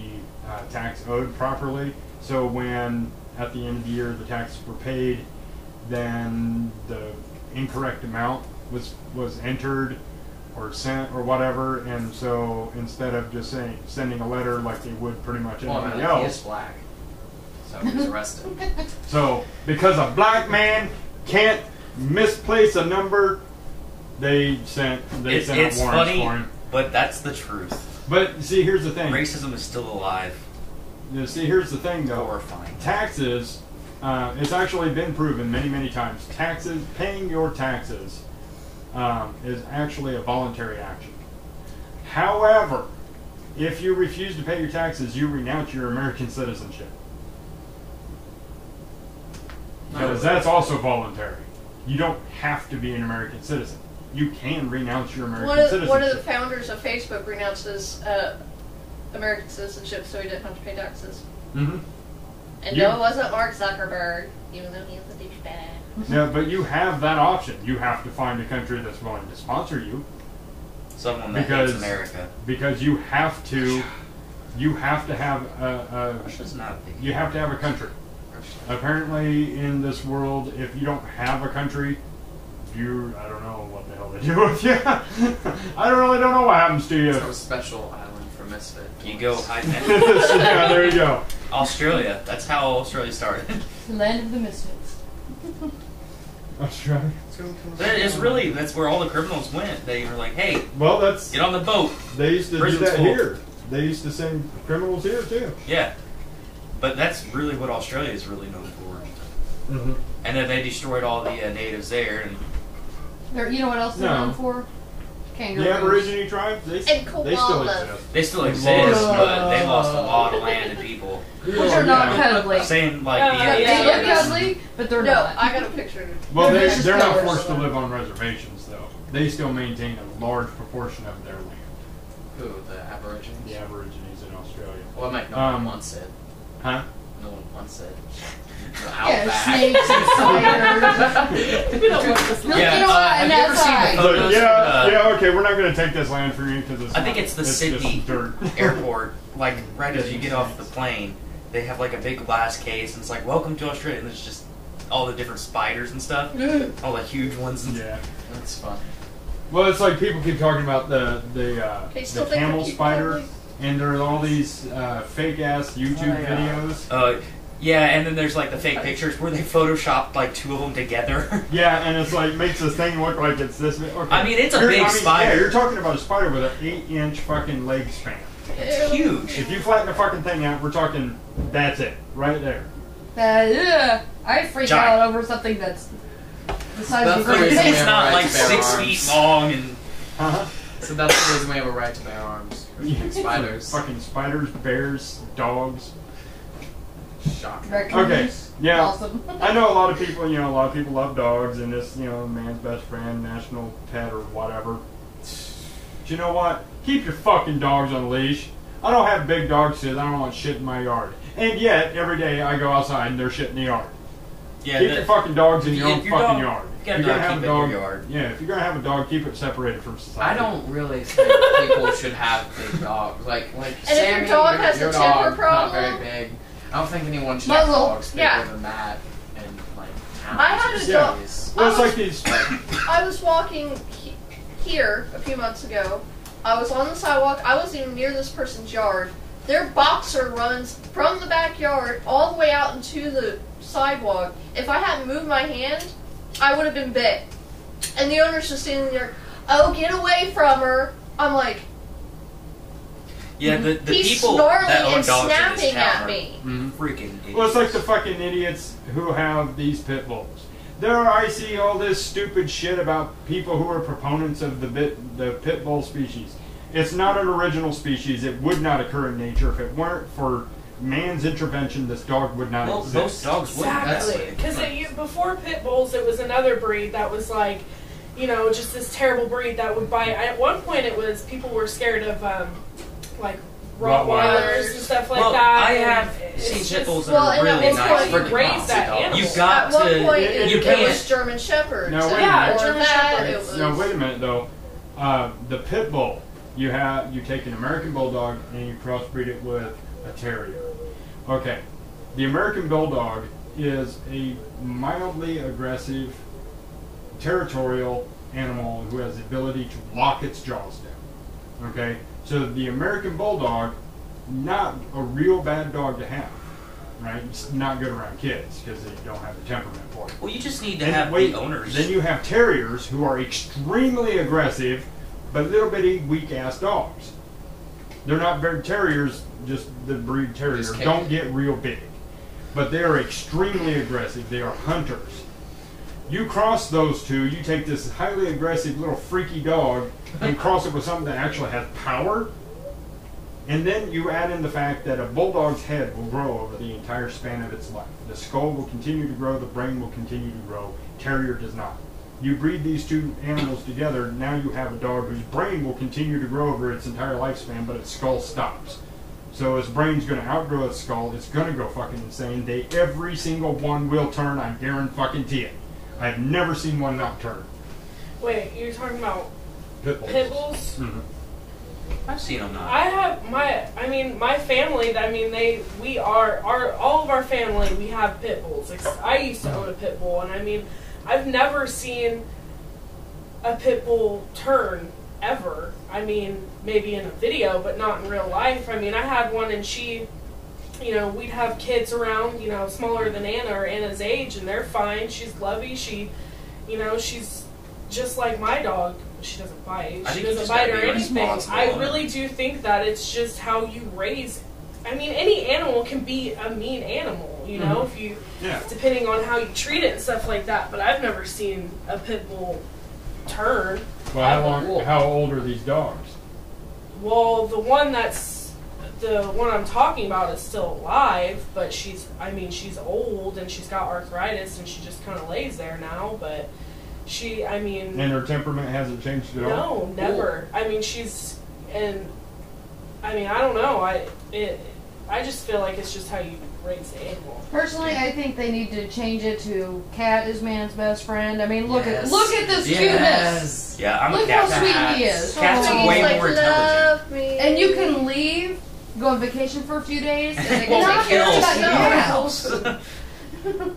tax owed properly. So when at the end of the year the taxes were paid, then the incorrect amount was entered or sent or whatever, and so instead of just sending a letter like they would pretty much Well, anybody no, he else, is black, so he was arrested. so because a black man can't misplace a number, they sent It's out warrants funny, for him. but that's the truth. But see, here's the thing. Racism is still alive. See, here's the thing, though. Horrifying. Taxes. It's actually been proven many, many times. Paying your taxes, is actually a voluntary action. However, if you refuse to pay your taxes, you renounce your American citizenship. Because that's also voluntary. You don't have to be an American citizen. You can renounce your American citizenship. One of the founders of Facebook renounced his American citizenship so he didn't have to pay taxes. Mm-hmm. And no, it wasn't Mark Zuckerberg, even though he was a douchebag. Yeah, but you have that option. You have to find a country that's willing to sponsor you. Someone that Because- hates America. Because you have to have Russia's not a big you have to have a country. Apparently, in this world, if you don't have a country, I don't know what the hell they do with you. I don't know what happens to you. Some special island for misfit. You go hide Yeah, there you go. Australia. That's how Australia started. The land of the misfits. Australia. That's where all the criminals went. They were like, "Hey, Well, that's get on the boat." they used to Prison's do that full. here. They used to send criminals here too. Yeah, but that's really what Australia is really known for. Mm-hmm. And then they destroyed all the natives there, and You know what else they're No. known for? Kangaroos. The Aborigine tribes, they still koalas. exist. they still Like exist, lost. but they lost a lot of land and people. Which are not Yeah. cuddly. Same like Oh, the yeah, They yeah, look Indians. cuddly, but they're No, not. I got a picture. Well, They're vicious they're not killers. forced to live on reservations, though. They still maintain a large proportion of their land. Who, the Aborigines? The Aborigines in Australia. Well, no one Um, wants it. Huh? No one wants it. The Yeah, outback. snakes and spiders. We don't want this. Look, Yeah, you know what? have And you ever that's seen the high. photos? So, yeah, okay, we're not going to take this land from you because it's I think not- it's the just Sydney dirt. airport. Like right as you get off the plane, they have like a big glass case, and it's like "Welcome to Australia." And there's just all the different spiders and stuff, all the huge ones. And Yeah. That's fun. Well, it's like people keep talking about the still think camel they're cute, spider, probably? and there are all these fake ass YouTube videos. Yeah, and then there's like the fake pictures where they photoshopped like two of them together. Yeah, and it's like makes this thing look like it's this big. Okay. I mean, it's a big spider. Yeah, you're talking about a spider with an 8-inch fucking leg span. It's huge. If you flatten the fucking thing out, we're talking that's it, right there. I freak Giant. out over something that's the size That's of the a reason grape. It's we not have like right to bear 6 arms. feet long and Uh-huh. So that's the reason we have a right to bear arms. Spiders. Fucking spiders, bears, dogs. Shocking. Raccoons. Okay, yeah. Awesome. I know a lot of people, a lot of people love dogs, and it's, man's best friend, national pet, or whatever. But you know what? Keep your fucking dogs on a leash. I don't have big dogs because I don't want shit in my yard. And yet, every day I go outside and there's shit in the yard. yeah. Keep your fucking dogs in your own if fucking your dog- yard. if you got a If you're dog, gonna have keep a it in dog, your yard. yeah, if you're gonna have a dog, keep it separated from society. I don't really think people should have big dogs. Like if Sammy, your dog has your a temper dog, problem- not very big. I don't think anyone should Muzzle. have dogs bigger Yeah. than that and like I had a dog. Well, it's like these. I was walking here a few months ago. I was on the sidewalk. I wasn't even near this person's yard. Their boxer runs from the backyard all the way out into the sidewalk. If I hadn't moved my hand, I would have been bit. And the owner's just standing there, oh, get away from her. I'm like, Yeah, the he's people snarling that own and dogs in this snapping town at are me. freaking idiots. Well, it's like the fucking idiots who have these pit bulls. I see all this stupid shit about people who are proponents of the pit bull species. It's not an original species. It would not occur in nature. If it weren't for man's intervention, this dog would not exist. Most dogs wouldn't. Exactly. Because before pit bulls, it was another breed that was like, you know, just this terrible breed that would bite. At one point, it was people were scared of like Rottweilers and stuff like that. I have and seen it's pit just- bulls that well, are and really at one nice. point you freaking raise bouncy that dogs. animal. You've got At one to. point, you it can't. was German Shepherds. No, wait a Yeah, minute. Or German that, Shepherds. it was- Now wait a minute though. The pit bull, you take an American bulldog and you crossbreed it with a terrier. Okay, the American bulldog is a mildly aggressive, territorial animal who has the ability to lock its jaws down. Okay, so the American bulldog, not a real bad dog to have. Right, it's not good around kids because they don't have the temperament for it. Well, you just need to And have wait, the owners. Then you have terriers who are extremely aggressive, but little bitty weak ass dogs. They're not very terriers. Just the breed terrier Just don't get real big, but they are extremely aggressive. They are hunters. You cross those two. You take this highly aggressive little freaky dog and cross it with something that actually has power. And then you add in the fact that a bulldog's head will grow over the entire span of its life. The skull will continue to grow, the brain will continue to grow. Terrier does not. You breed these two animals together, now you have a dog whose brain will continue to grow over its entire lifespan, but its skull stops. So its brain's going to outgrow its skull, it's going to go fucking insane. Every single one will turn, I guarantee it. I've never seen one not turn. Wait, you're talking about Pit bulls. pit bulls? Mhm. I've seen them not. I have my family. All of our family. We have pit bulls. I used to own a pit bull, and I've never seen a pit bull turn ever. Maybe in a video, but not in real life. I had one, and she, we'd have kids around, smaller than Anna or Anna's age, and they're fine. She's lovey. She's just like my dog. She doesn't bite. I She think you doesn't just bite gotta or be anything. responsible I on really it. do think that it's just how you raise. Any animal can be a mean animal, if you, Yeah. depending on how you treat it and stuff like that. But I've never seen a pit bull turn. Well, how old are these dogs? Well, the one I'm talking about is still alive, but she's old and she's got arthritis and she just kind of lays there now. But And her temperament hasn't changed at all? no, never. I don't know. I just feel like it's just how you raise the animal. Personally, I think they need to change it to cat is man's best friend. Look Yes. at this cuteness. Yes. Yeah, I'm Look a cat how sweet fan. he is. Cats Oh. are way He's like, more intelligent. love me. And you can leave, go on vacation for a few days, and they Well, can they take care kill of in your your house.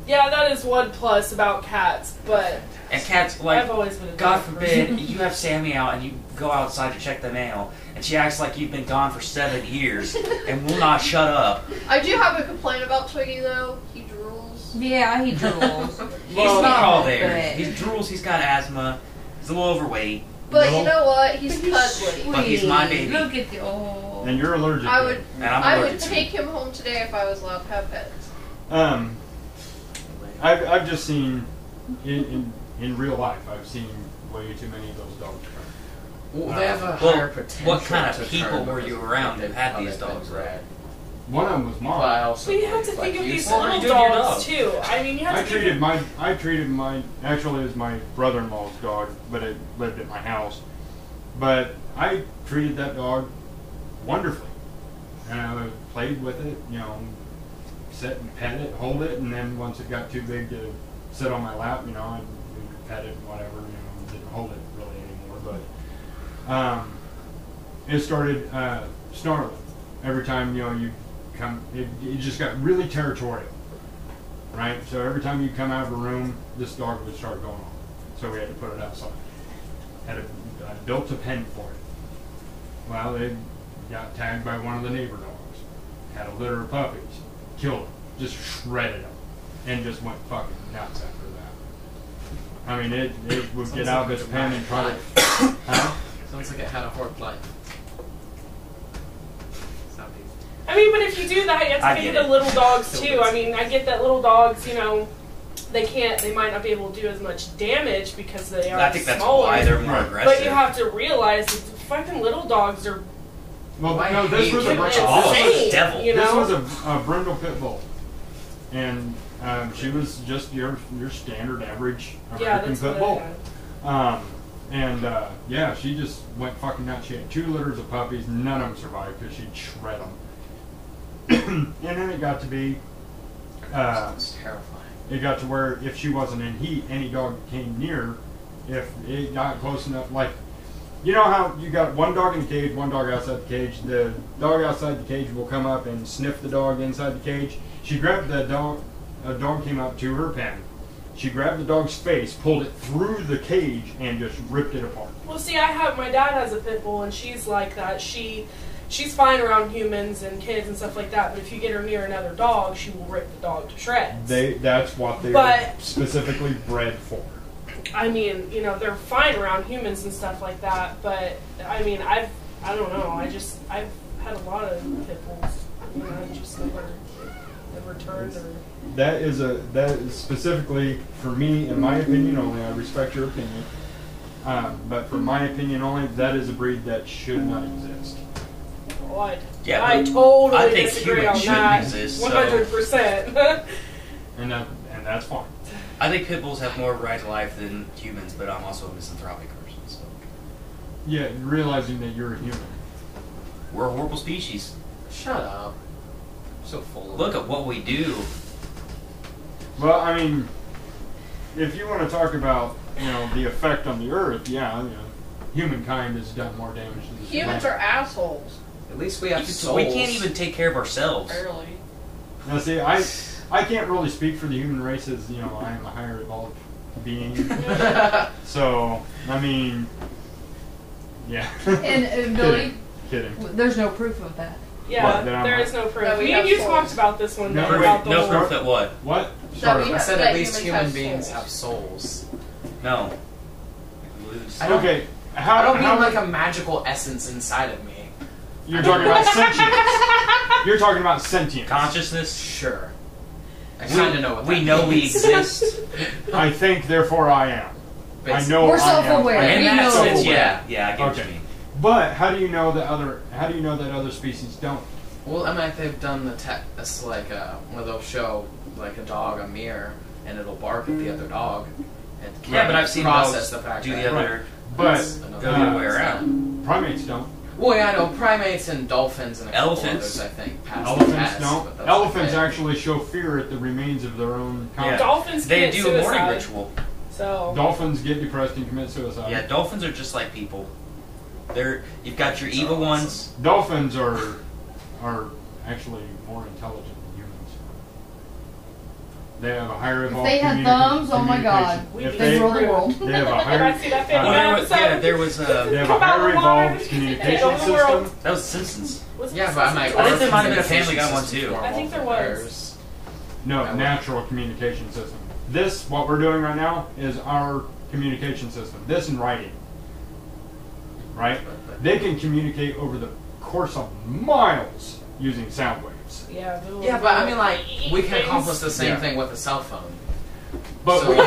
Yeah, that is one plus about cats, but And cats, like, I've always been a God dog forbid, person. you have Sammy out and you go outside to check the mail, and she acts like you've been gone for 7 years and will not shut up. I do have a complaint about Twiggy though. He drools. Yeah, he drools. He's Well, not all there. but- He drools, he's got asthma, he's a little overweight. But No. you know what? He's But cuddly. But he's my baby. Look at the oh. And you're allergic I to would it. And I'm I allergic would to take him home today if I was allowed to have pets. I've just seen in real life. I've seen way too many of those dogs turn. Well, they have a Well, higher potential. what kind of to people turn were because you of around how who had they've these been dogs, bred. One of them was But I mine. also But you have to like think of you these said, What were you little doing to your dogs dog? too. You have I to treated think my actually it was my brother-in-law's dog, but it lived at my house. But I treated that dog wonderfully, and I played with it, sit and pet it, hold it, and then once it got too big to sit on my lap, I'd pet it and whatever, didn't hold it really anymore. But it started snarling every time you come. It just got really territorial, right? So every time you come out of a room, this dog would start going on. So we had to put it outside. I built a pen for it. Well, they got tagged by one of the neighbor dogs. Had a litter of puppies. Killed them. Just shredded them. And just went fucking nuts after that. I mean, it would get out of its pen and try to... Huh? Sounds like it had a horrid life. I mean, but if you do that, you have to think of the little dogs too. I mean, I get that little dogs, you know, they might not be able to do as much damage because they are smaller. I think that's why they're more aggressive. But you have to realize that the fucking little dogs are... Well, no, this was a devil. You know? This was a brindle pit bull. And she was just your standard average American pit bull. Yeah, she just went fucking nuts. She had 2 litters of puppies. None of them survived because she'd shred them. And then it got to be... Sounds terrifying. It got to where if she wasn't in heat, any dog came near, if it got close enough, like, you know how you got one dog in the cage, one dog outside the cage. The dog outside the cage will come up and sniff the dog inside the cage. She grabbed the dog, a dog came up to her pen. She grabbed the dog's face, pulled it through the cage, and just ripped it apart. Well, see, my dad has a pit bull, and she's like that. She's fine around humans and kids and stuff like that, but if you get her near another dog, she will rip the dog to shreds. That's what they were specifically bred for. I mean, you know, they're fine around humans and stuff like that, but I mean, I don't know. I've had a lot of pit bulls. You know, I've just never turned or. That is specifically for me, in my opinion only. I respect your opinion, but for my opinion only, that is a breed that should not exist. I totally think disagree on that. 100%. And that's fine. I think pit bulls have more right to life than humans, but I'm also a misanthropic person. So. Yeah, realizing that you're a human. We're a horrible species. Shut up. So full of Look at what we do. Well, I mean, if you want to talk about, you know, the effect on the earth, yeah, you know, humankind has done more damage to this Humans planet. are assholes. At least we have souls. We can't even take care of ourselves. Barely. Now, see, I can't really speak for the human race as, you know, I am a higher evolved being. So, I mean, yeah. And Billy, Kidding. there's no proof of that. Yeah, What, there is no proof. No, we Me have and you souls. talked about this one day. No, about the No whole- proof that what? What? That we I have- said that at least humans human have beings souls. have souls. No. I don't- Okay. I How don't mean like a magical essence inside of me. You're talking about sentience. You're talking about sentience. Consciousness? Sure. I kind of know what that We know we means. exist. I think, therefore I am. I know We're I am. self-aware. In We that know. sense, yeah, I get what Okay. you mean. But how do you know that other species don't? Well, I mean, they've done the it's like where they'll show like a dog a mirror and it'll bark at the other dog. And Yeah, but I've seen process dogs the fact do that the other, But another go the other way around. primates don't. Well, yeah, I know primates and dolphins and a couple Elephants. others, I think. Pass the Elephants test, don't. but that's Elephants okay. actually show fear at the remains of their own kind. Yeah. Dolphins They commit do a morning suicide. ritual. So. Dolphins get depressed and commit suicide. Yeah, dolphins are just like people. You've got your evil ones. Dolphins are actually more intelligent than humans. They have a higher If evolved they had thumbs, oh my god, If they'd rule the world. They have a higher. I see that video. Well, there was They have a Come out higher of the line. evolved communication Take over the world. system. that was Simpsons. Was it Yeah, but I'm like, I think there might have been a our Family Guy one, communication too. system I think there far was. No, I would- natural communication system. This, what we're doing right now, is our communication system. This and writing. Right? They can communicate over the course of miles using sound waves. Yeah, Yeah, but I mean, like, we can accomplish the same Yeah. thing with a cell phone. But So- we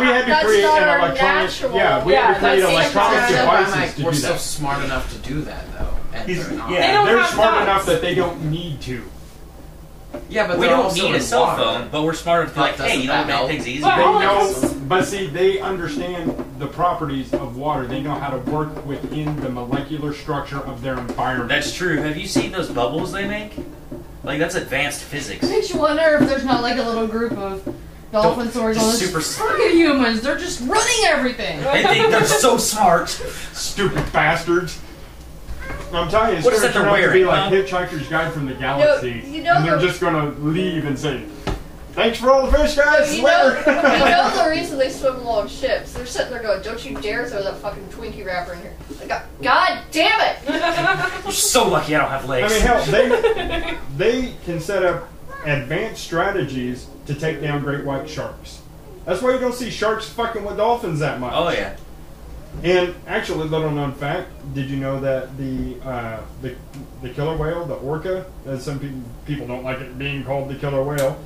had to create not an our electronic. natural. Yeah, we had to create that's electronic interesting. devices like, to we're do so that. smart enough to do that, though. And He's- they're not. yeah. They don't They're have smart thoughts. enough that they don't need to. Yeah, but We they're don't also need a in cell water. phone, but we're smart enough to be like, But hey, you doesn't know, that make things easier. Well, They all know, but see, they understand the properties of water. They know how to work within the molecular structure of their environment. That's true. Have you seen those bubbles they make? Like, that's advanced physics. Makes you wonder if there's not like a little group of dolphin stories on just this. super- Fucking humans, they're just running everything. They think they're so smart. Stupid bastards. I'm telling you, it's What is going to that turn they're out to be wearing, like Hitchhiker's Guide from the Galaxy. you know and they're the- just going to leave and say, thanks for all the fish, guys. You know, Later. you know the reason they swim along ships. They're sitting there going, "Don't you dare throw that fucking Twinkie wrapper in here!" Like, God damn it! You're so lucky I don't have I legs. mean, hell, they can set up advanced strategies to take down great white sharks. That's why you don't see sharks fucking with dolphins that much. Oh yeah. And actually, little known fact: did you know that the killer whale, the orca, as some people don't like it being called the killer whale,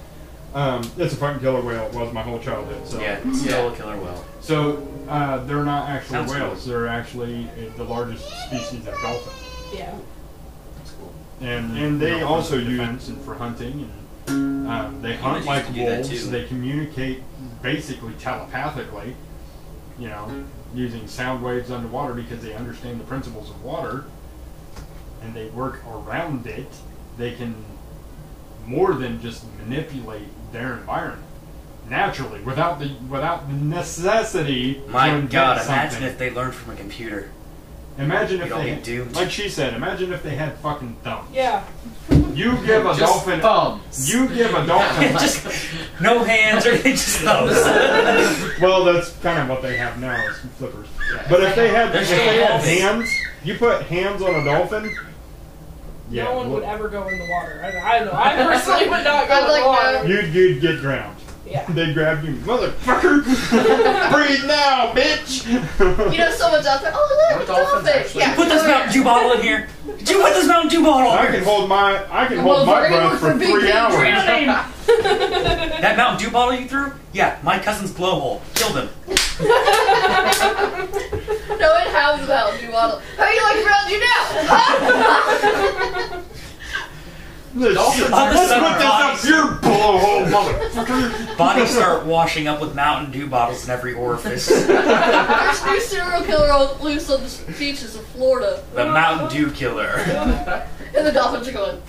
it's a fucking killer whale. It was my whole childhood. So Yeah, it's still a killer whale. So they're not actual Sounds whales. cool. They're actually the largest species of dolphin. Yeah. That's cool. And they also use it for hunting. And they hunt Humans like used to do that wolves. too. They communicate basically telepathically. You know, using sound waves underwater because they understand the principles of water, and they work around it. They can more than just manipulate their environment naturally without the necessity. My to invent God, imagine something. if they learned from a computer. Imagine if We'd all they be doomed. like she said. Imagine if they had fucking thumbs. Yeah. You give a Just dolphin. thumbs. You give a dolphin. Just no hands or anything, just thumbs. Well, that's kind of what they have now is flippers. But if they had They're hands, you put hands on a dolphin. Yeah, No one well, would ever go in the water. I know. I personally would not go I'd in the like water. You'd get drowned. Yeah. They'd grab you, motherfucker. Breathe now, bitch. You know, someone's out there. Oh, What look, dolphins dolphin! actually- Yeah, Put this Mountain Dew bottle in here. Did you put this Mountain Dew bottle I in can here? hold my Well, breath for for big 3 hours. That Mountain Dew bottle you threw? Yeah, my cousin's blowhole. Killed him. No, it has the Mountain Dew bottle. How do you like around you now? Let's All of a put sudden, this up your blowhole, motherfucker. Bodies start washing up with Mountain Dew bottles in every orifice. There's new serial killer loose on the beaches of Florida. The Mountain Dew killer. And the dolphins are going,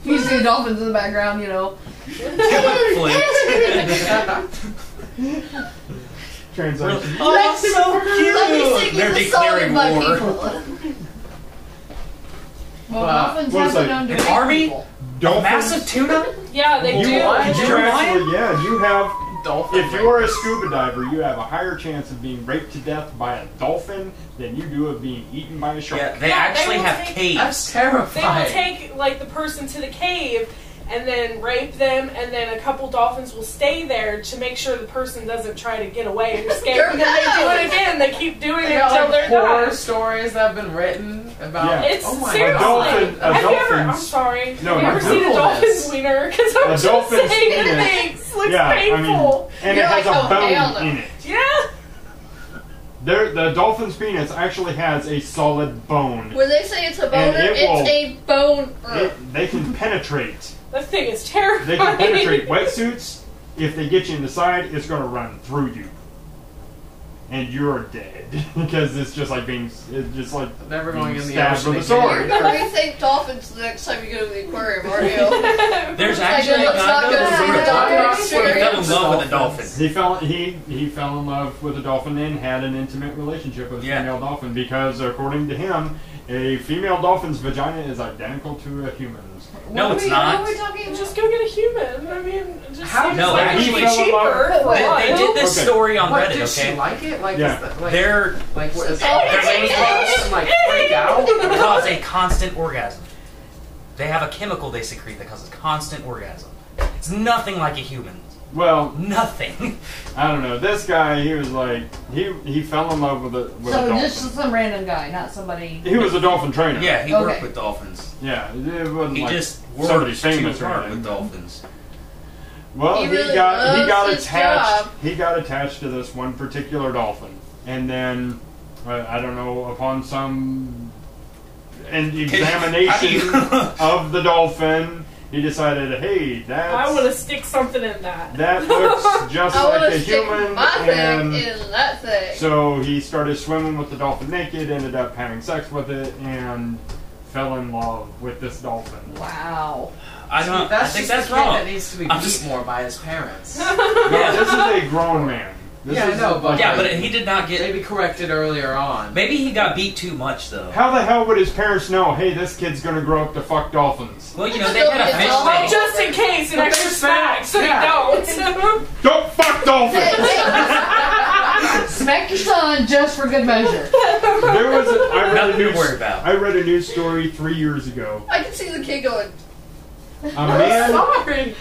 You see the dolphins in the background, you know. Translation. Oh, so let me cute! sing They're you the song declaring of my war. people. Well, Wow. dolphins What have is been that? known to An bait army? people. Dolphins. Massive tuna? Yeah, they You, do. actually, yeah, you have. Dolphin If you are a scuba diver, you have a higher chance of being raped to death by a dolphin than you do of being eaten by a shark. Yeah, they Yeah, actually they will have take- caves. That's They will terrifying. take like the person to the cave and then rape them, and then a couple dolphins will stay there to make sure the person doesn't try to get away or escape. They're And then they do pedos. it again. They keep doing They it got until like they're horror done. stories that have been written about. Yeah. It's oh my seriously. dolphin- a Have you ever? I'm dolphin's- sorry. No, have you ever not seen a Google dolphin's this. wiener? Because I'm A just dolphin's saying, it penis. makes looks Yeah, painful. and You're it has like, a oh, hell bone no. in it. Yeah. The dolphin's penis actually has a solid bone. When they say it's a And boner, it it's will- a boner. They can penetrate. That thing is terrifying. They can penetrate wetsuits. If they get you in the side, it's going to run through you, and you're dead because it's just like it's just like Never going in the stabbed ocean with a again. sword. You're gonna rethink dolphins the next time you go to the aquarium, aren't you? There's Like, actually a let's not guy go that see the fell dolphins. in love with a dolphin. He fell in love with a dolphin and had an intimate relationship with a Yeah. female dolphin because, according to him, a female dolphin's vagina is identical to a human's. No, What it's are we- not. What are we talking about? Just go get a human. I mean, it just How- seems No, like actually- it'd be cheaper. for They one. did this Okay. story on What, Reddit, did she okay? like it? Like, Yeah. is that, like, They're like, what is Oh, their main parts and like freak out? cause a constant orgasm. They have a chemical they secrete that causes constant orgasm. It's nothing like a human. Well, Nothing. I don't know. This guy, he was like, he fell in love with a So dolphin. just some random guy, not somebody. He was a dolphin trainer. Yeah, he Okay. worked with dolphins. Yeah, it wasn't He like just somebody worked famous too or hard anything. with dolphins. Well, He he really got loves his attached. job. He got attached to this one particular dolphin, and then I don't know, upon some examination of the dolphin, he decided, hey, I want to stick something in that. that looks just I want like to a stick human, my and thing in that thing. so he started swimming with the dolphin naked, ended up having sex with it, and fell in love with this dolphin. Wow. I don't. I That's think just that's a kid wrong. that needs to be I'm beat just- more by his parents. No, this is a grown man. Yeah, I know, but Yeah, but he did not get. maybe corrected earlier on. Maybe he got beat too much though. How the hell would his parents know? Hey, this kid's gonna grow up to fuck dolphins. Well, you know they had a fish Well, tank. just in case, an extra smack, so Yeah. you don't. Don't fuck dolphins. Smack your son just for good measure. There was Nothing to worry about. I read a news story 3 years ago. I can see the kid going,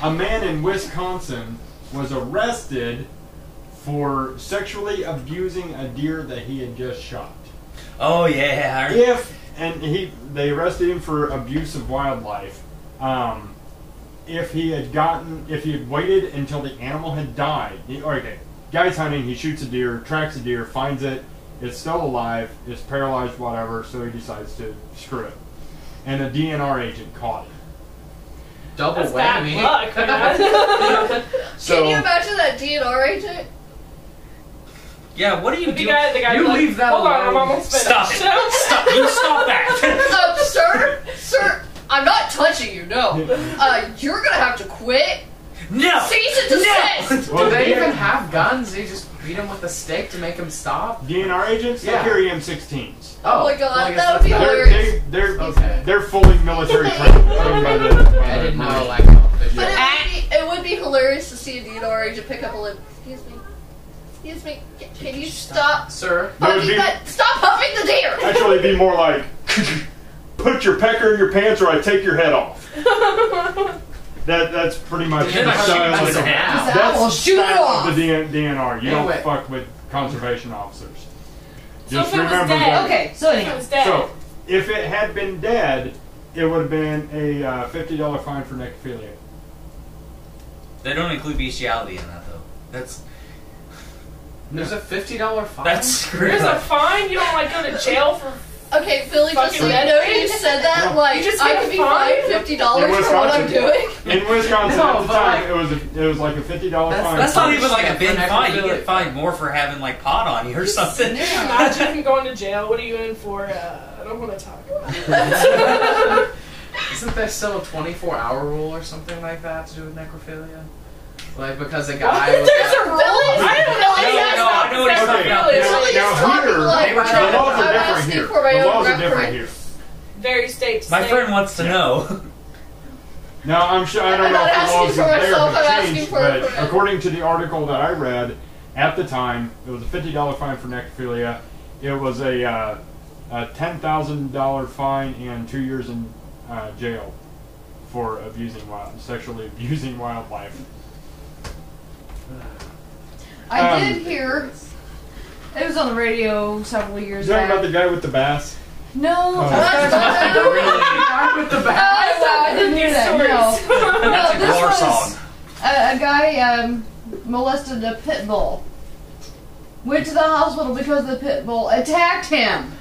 A man in Wisconsin was arrested for sexually abusing a deer that he had just shot. Oh yeah. They arrested him for abuse of wildlife. If he had waited until the animal had died. Guy's hunting, he shoots a deer, tracks a deer, finds it, it's still alive, it's paralyzed, whatever, so he decides to screw it. And a DNR agent caught it. Double That's bad whammy. luck, man. So, can you imagine that DNR agent? Yeah. What do you The do? guy You like, leave that hold on, I'm alone. almost finished. Stop it! Stop! You stop that! Sir, I'm not touching you, no. You're gonna have to quit. No! Cease and desist! well, Do they DNR even have guns? They just beat him with a stick to make him stop? DNR agents, they Yeah. carry M16s. Oh my God, well, I guess that would be that's better. hilarious. Okay. They're fully military trained by the I didn't know, Marines. like, official. But it would be hilarious to see a DNR agent pick up a limb. Excuse me, can you stop Sir? No, it'd huffing be- that? Stop huffing the deer! Actually, it'd be more like, put your pecker in your pants or I take your head off. That's pretty much You're the not style shooting of with a hand. I will shoot it style off. of the DNR. You don't Anyway. fuck with conservation officers. So Just if it was remember dead- that. Okay, so It anyhow. was dead. So, if it had been dead, it would have been a $50 fine for necrophilia. They don't include bestiality in that though. There's a $50 fine? That's screwed There's a up. fine. You don't like go to jail for. Okay, Billy, just so you Fucking know, dead. you said that No. like You just I get could be fined? fined $50 In for what I'm Wisconsin. doing. In Wisconsin No, at the but time, like- it was like a $50 fine. That's not even like a For big fine. You necrophilia. get fined more for having like pot on you or something. Can you imagine going to jail? What are you in for? I don't want to talk about it. Isn't there still a 24-hour rule or something like that to do with necrophilia? Like, because a What? guy was... There's a rule? I don't know. I know what he's talking about. Okay, Really? now here, Like, they were the trying to- laws are I'm different asking here. for my The own laws are different here. reference. Very state. My friend wants to know. Now, I'm sure, I don't I'm know not if the asking laws for there myself, have I'm asking changed, for a but friend. according to the article that I read, at the time, it was a $50 fine for necrophilia. It was a $10,000 fine and 2 years in jail for sexually abusing wildlife. I did hear. It was on the radio several years You talking back. about the guy with the bass? No. Oh. Guy with the bat. Oh, wow, I didn't hear that. No. That's a this war was song. a guy molested a pit bull. Went to the hospital because the pit bull attacked him.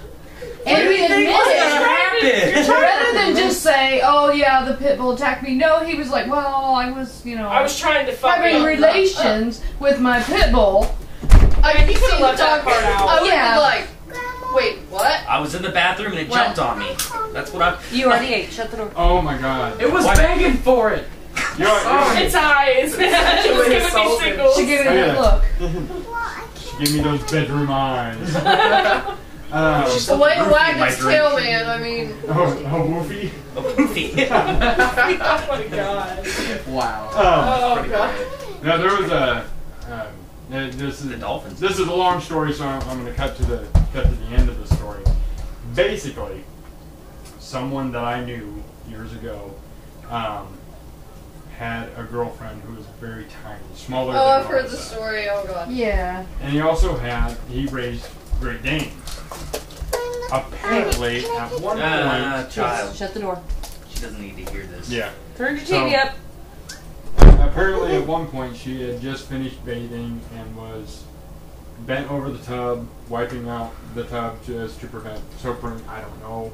And he admitted, happened? rather than just say, "Oh yeah, the pit bull attacked me," no, he was like, "Well, I was, I was trying to fuck having up. relations with my pit bull." I mean, You could've left that part out. I would Yeah. be like, wait, what? I was in the bathroom and it jumped on me. That's what I. You already ate. Shut the door. Oh my god. It was What? begging for it. You're, Its eyes, man. It was Really giving me insulting. signals. She gave it a Oh, good yeah. look. Give me those bedroom eyes. The way to Roofie wag my its drink. tail, man. I mean, Woofy. A poofy. Oh my god. Wow. Oh Pretty god. great. Now there was a. This The dolphins. is a long story, so I'm going to cut to the end of the story. Basically, someone that I knew years ago had a girlfriend who was very tiny, smaller than I've heard the Melissa. story. Oh god. Yeah. And he raised Great Danes. Apparently, at one point, Child. Shut the door. She doesn't need to hear this. yeah. Turn your So- TV up. Apparently, at one point, she had just finished bathing and was bent over the tub, wiping out the tub just to prevent soapering. I don't know.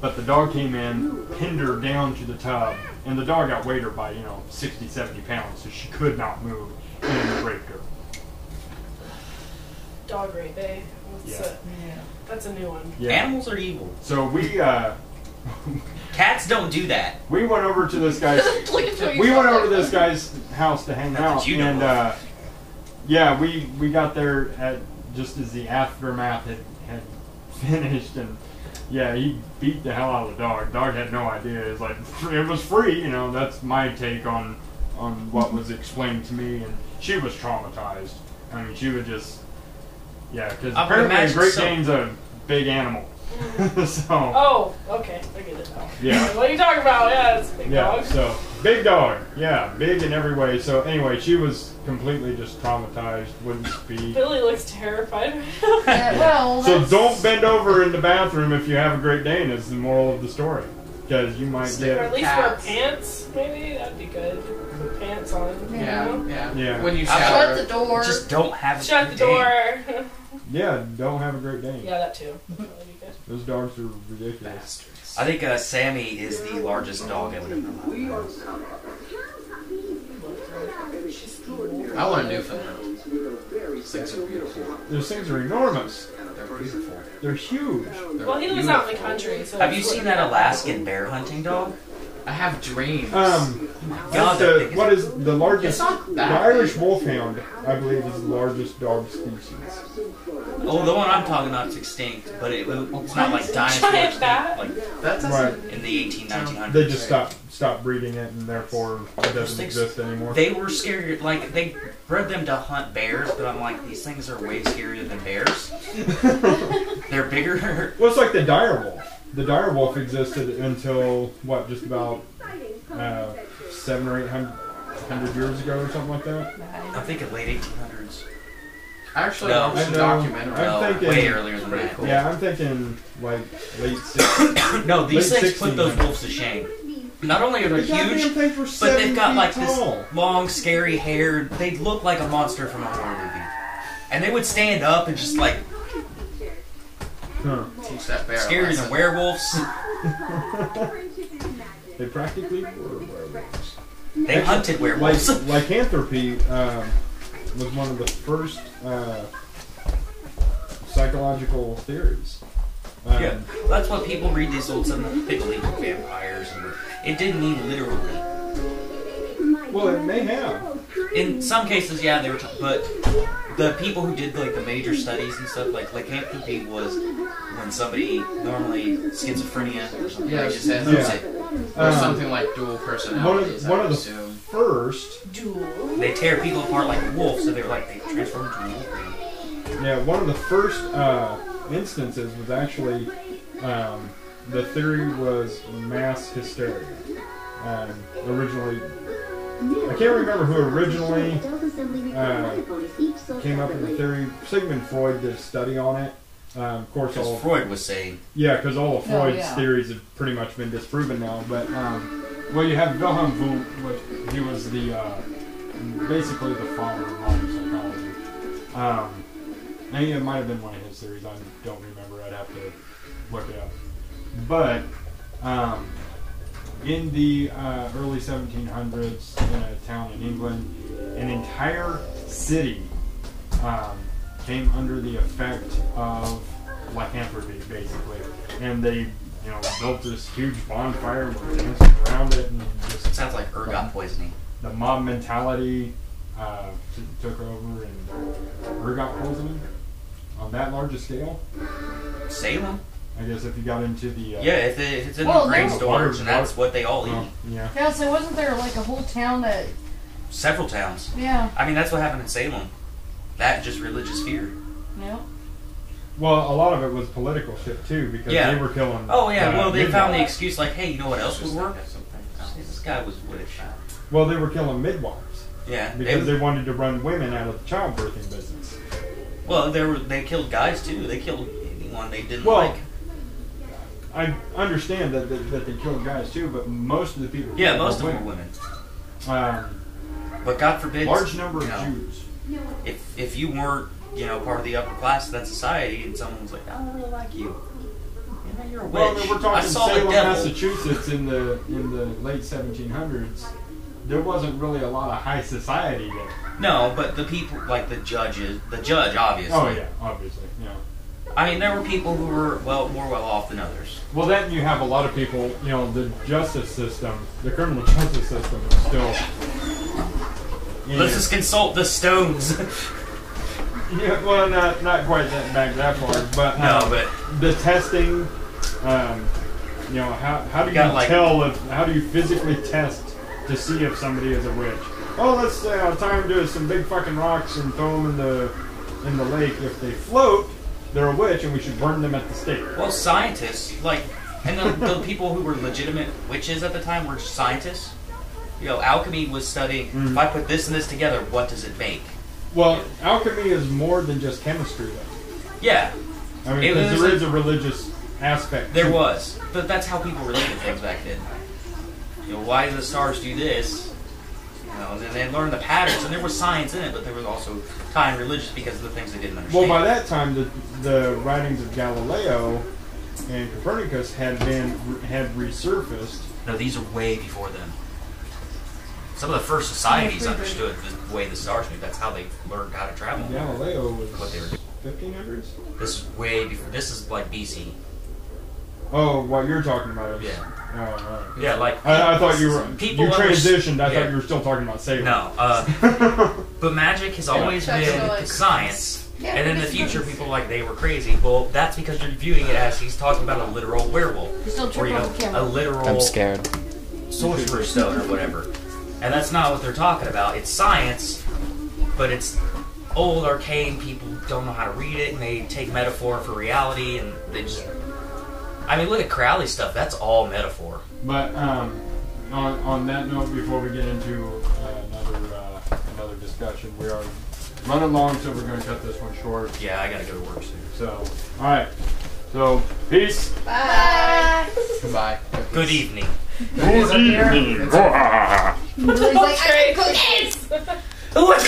But the dog came in, pinned her down to the tub, and the dog outweighed her by, 60, 70 pounds, so she could not move, and raped her. Dog rape, eh? Yeah. That's a new one. Yeah. Animals are evil. So we Cats don't do that. went over to this guy's Look at what we you went sound over to like. this guy's house to hang That's out, what you know and yeah, we got there at just as the aftermath had finished, and yeah, he beat the hell out of the dog. Dog had no idea. It's like it was free, you know. That's my take on what was explained to me, and she was traumatized. I mean, she would just because apparently a Great Dane's a big animal. So. Oh, okay, I get it now. Yeah. What are you talking about? Yeah, it's a big dog. So big dog. Yeah, big in every way. So anyway, she was completely just traumatized. Wouldn't speak. Billy looks terrified. Yeah, well, So don't bend over in the bathroom if you have a Great Dane. Is the moral of the story, because you might Or get. at least wear pants, maybe? That'd be good. Put pants on. Yeah. When you Shut shower. the door. Just don't have a Shut the Great Dane. door. Yeah, don't have a Great Dane. Yeah, that too. That'd be good. Those dogs are ridiculous. Bastards. I think Sammy is the largest dog I would ever owned. I want a Newfoundland. These things are beautiful. Those things are enormous. They're beautiful. They're huge. They're Well, he lives out in the country, so. Have you seen that Alaskan bear hunting dog? I have dreams. God, That's that thing is- what is the largest? It's not The that Irish Wolfhound, I believe, is the largest dog species. Oh, the one I'm talking about is extinct, but it's not like dinosaur Giant extinct, bat? like That doesn't. Right. in the 1900s. They just stopped breeding it, and therefore it doesn't things- exist anymore. They were scared, like, they bred them to hunt bears, but I'm like, these things are way scarier than bears. They're bigger. Well, it's like the dire wolf. The dire wolf existed until what, just about 700 or 800 years ago, or something like that. I'm thinking late 1800s. I actually No. watched I a know. documentary. I'm No, thinking- way earlier than that. Cool. Yeah, I'm thinking like late 60s. No, these Late things put those 1600s. wolves to shame. Not only are they The goddamn huge, things were but 7 they've got feet like tall. this long, scary hair. They look like a monster from a horror movie. And they would stand up and just like Huh. Teach that bear a scarier lesson. than werewolves. They practically were werewolves. They hunted werewolves. Lycanthropy was one of the first psychological theories. Yeah, that's what people read these old stuff. They believe in vampires, and it didn't mean literally. Well, it may have. In some cases, yeah, they were, but the people who did like the major studies and stuff, like lycanthropy was when somebody normally schizophrenia or something. Yeah, they just had yeah. Or something like dual personalities. One I of would the assume. first, They tear people apart like wolves, so they were like they transform into wolves. yeah, one of the first instances was actually the theory was mass hysteria. Originally, I can't remember who originally came up with the theory. Sigmund Freud did a study on it. Of course, Because all Freud was saying, because all of Freud's yeah. theories have pretty much been disproven now. But well, you have Wilhelm Wundt, he was the basically the father of modern psychology. And it might have been one of his theories. I don't remember. I'd have to look it up. But in the early 1700s, in a town in England, an entire city came under the effect of lycanthropy, basically, and they, built this huge bonfire and were dancing around it, and just it sounds like ergot poisoning. the mob mentality took over, and ergot poisoning on that large a scale. Salem. I guess if you got into the Yeah, if it's in Well, the grain no. storage, and that's what they all eat. yeah. Yeah, so wasn't there like a whole town that? Several towns. Yeah. I mean, that's what happened in Salem. That just religious fear. Yeah. Well, a lot of it was political shit too, because Yeah. they were killing. Oh yeah, well they found the midwives. excuse like, hey, you know what else would work? This guy was witch. Well, they were killing midwives Yeah, because they wanted to run women out of the childbirthing business. well they killed guys too. They killed anyone they didn't Well, like. I understand that they killed guys too, but most of the people. Yeah, killed most of them were women. But God forbid, Large number of you know, Jews. If you weren't part of the upper class of that society, and someone was like, I don't really like you. You're a witch. Well, we're I talking saw Salem, the devil. Massachusetts in the late 1700s. There wasn't really a lot of high society there. No, but the people, like the judge obviously. Oh yeah, obviously, yeah. I mean, there were people who were more well off than others. Well, then you have a lot of people. The justice system, the criminal justice system, is still Let's just consult the stones. Yeah, well, not quite back that far, but No, but the testing. You know, how do you tell if how do you physically test to see if somebody is a witch? Oh, let's tie them to some big fucking rocks and throw them in the lake. If they float, they're a witch, and we should burn them at the stake. well, scientists and the people who were legitimate witches at the time were scientists. You know, alchemy was studying. If I put this and this together, what does it make? Well, alchemy is more than just chemistry, though. Yeah, I mean, because there is a religious aspect. there was, but that's how people related things back then. You know, why do the stars do this? You know, and then they learned the patterns, and there was science in it, but there was also tying religious because of the things they didn't understand. Well, by that time, the writings of Galileo and Copernicus had resurfaced. No, these are way before then. Some of the first societies understood the way the stars moved. That's how they learned how to travel. Galileo was What they were doing. 1500s? This is way before. This is like BC. Oh, what you're talking about is... Yeah. Oh, all right. Yeah, like I thought you were... people you transitioned. I yeah. thought you were still talking about Salem. No, but magic has always Chuck's been going. science. Yeah, And in the it's future, good. people like they were crazy. Well, that's because you're viewing it as he's talking about a literal werewolf, You're still or tripping on the a camera. literal I'm scared. sorcerer's stone or whatever. And that's not what they're talking about. It's science, but it's old, arcane. People don't know how to read it, and they take metaphor for reality, and they just. I mean, look at Crowley stuff. That's all metaphor. But on that note, before we get into another discussion, we are running long, so we're going to cut this one short. Yeah, I gotta go to work soon. So, all right. So, peace. Bye. Goodbye. Good evening. Good evening. He's like, I can cook this! What's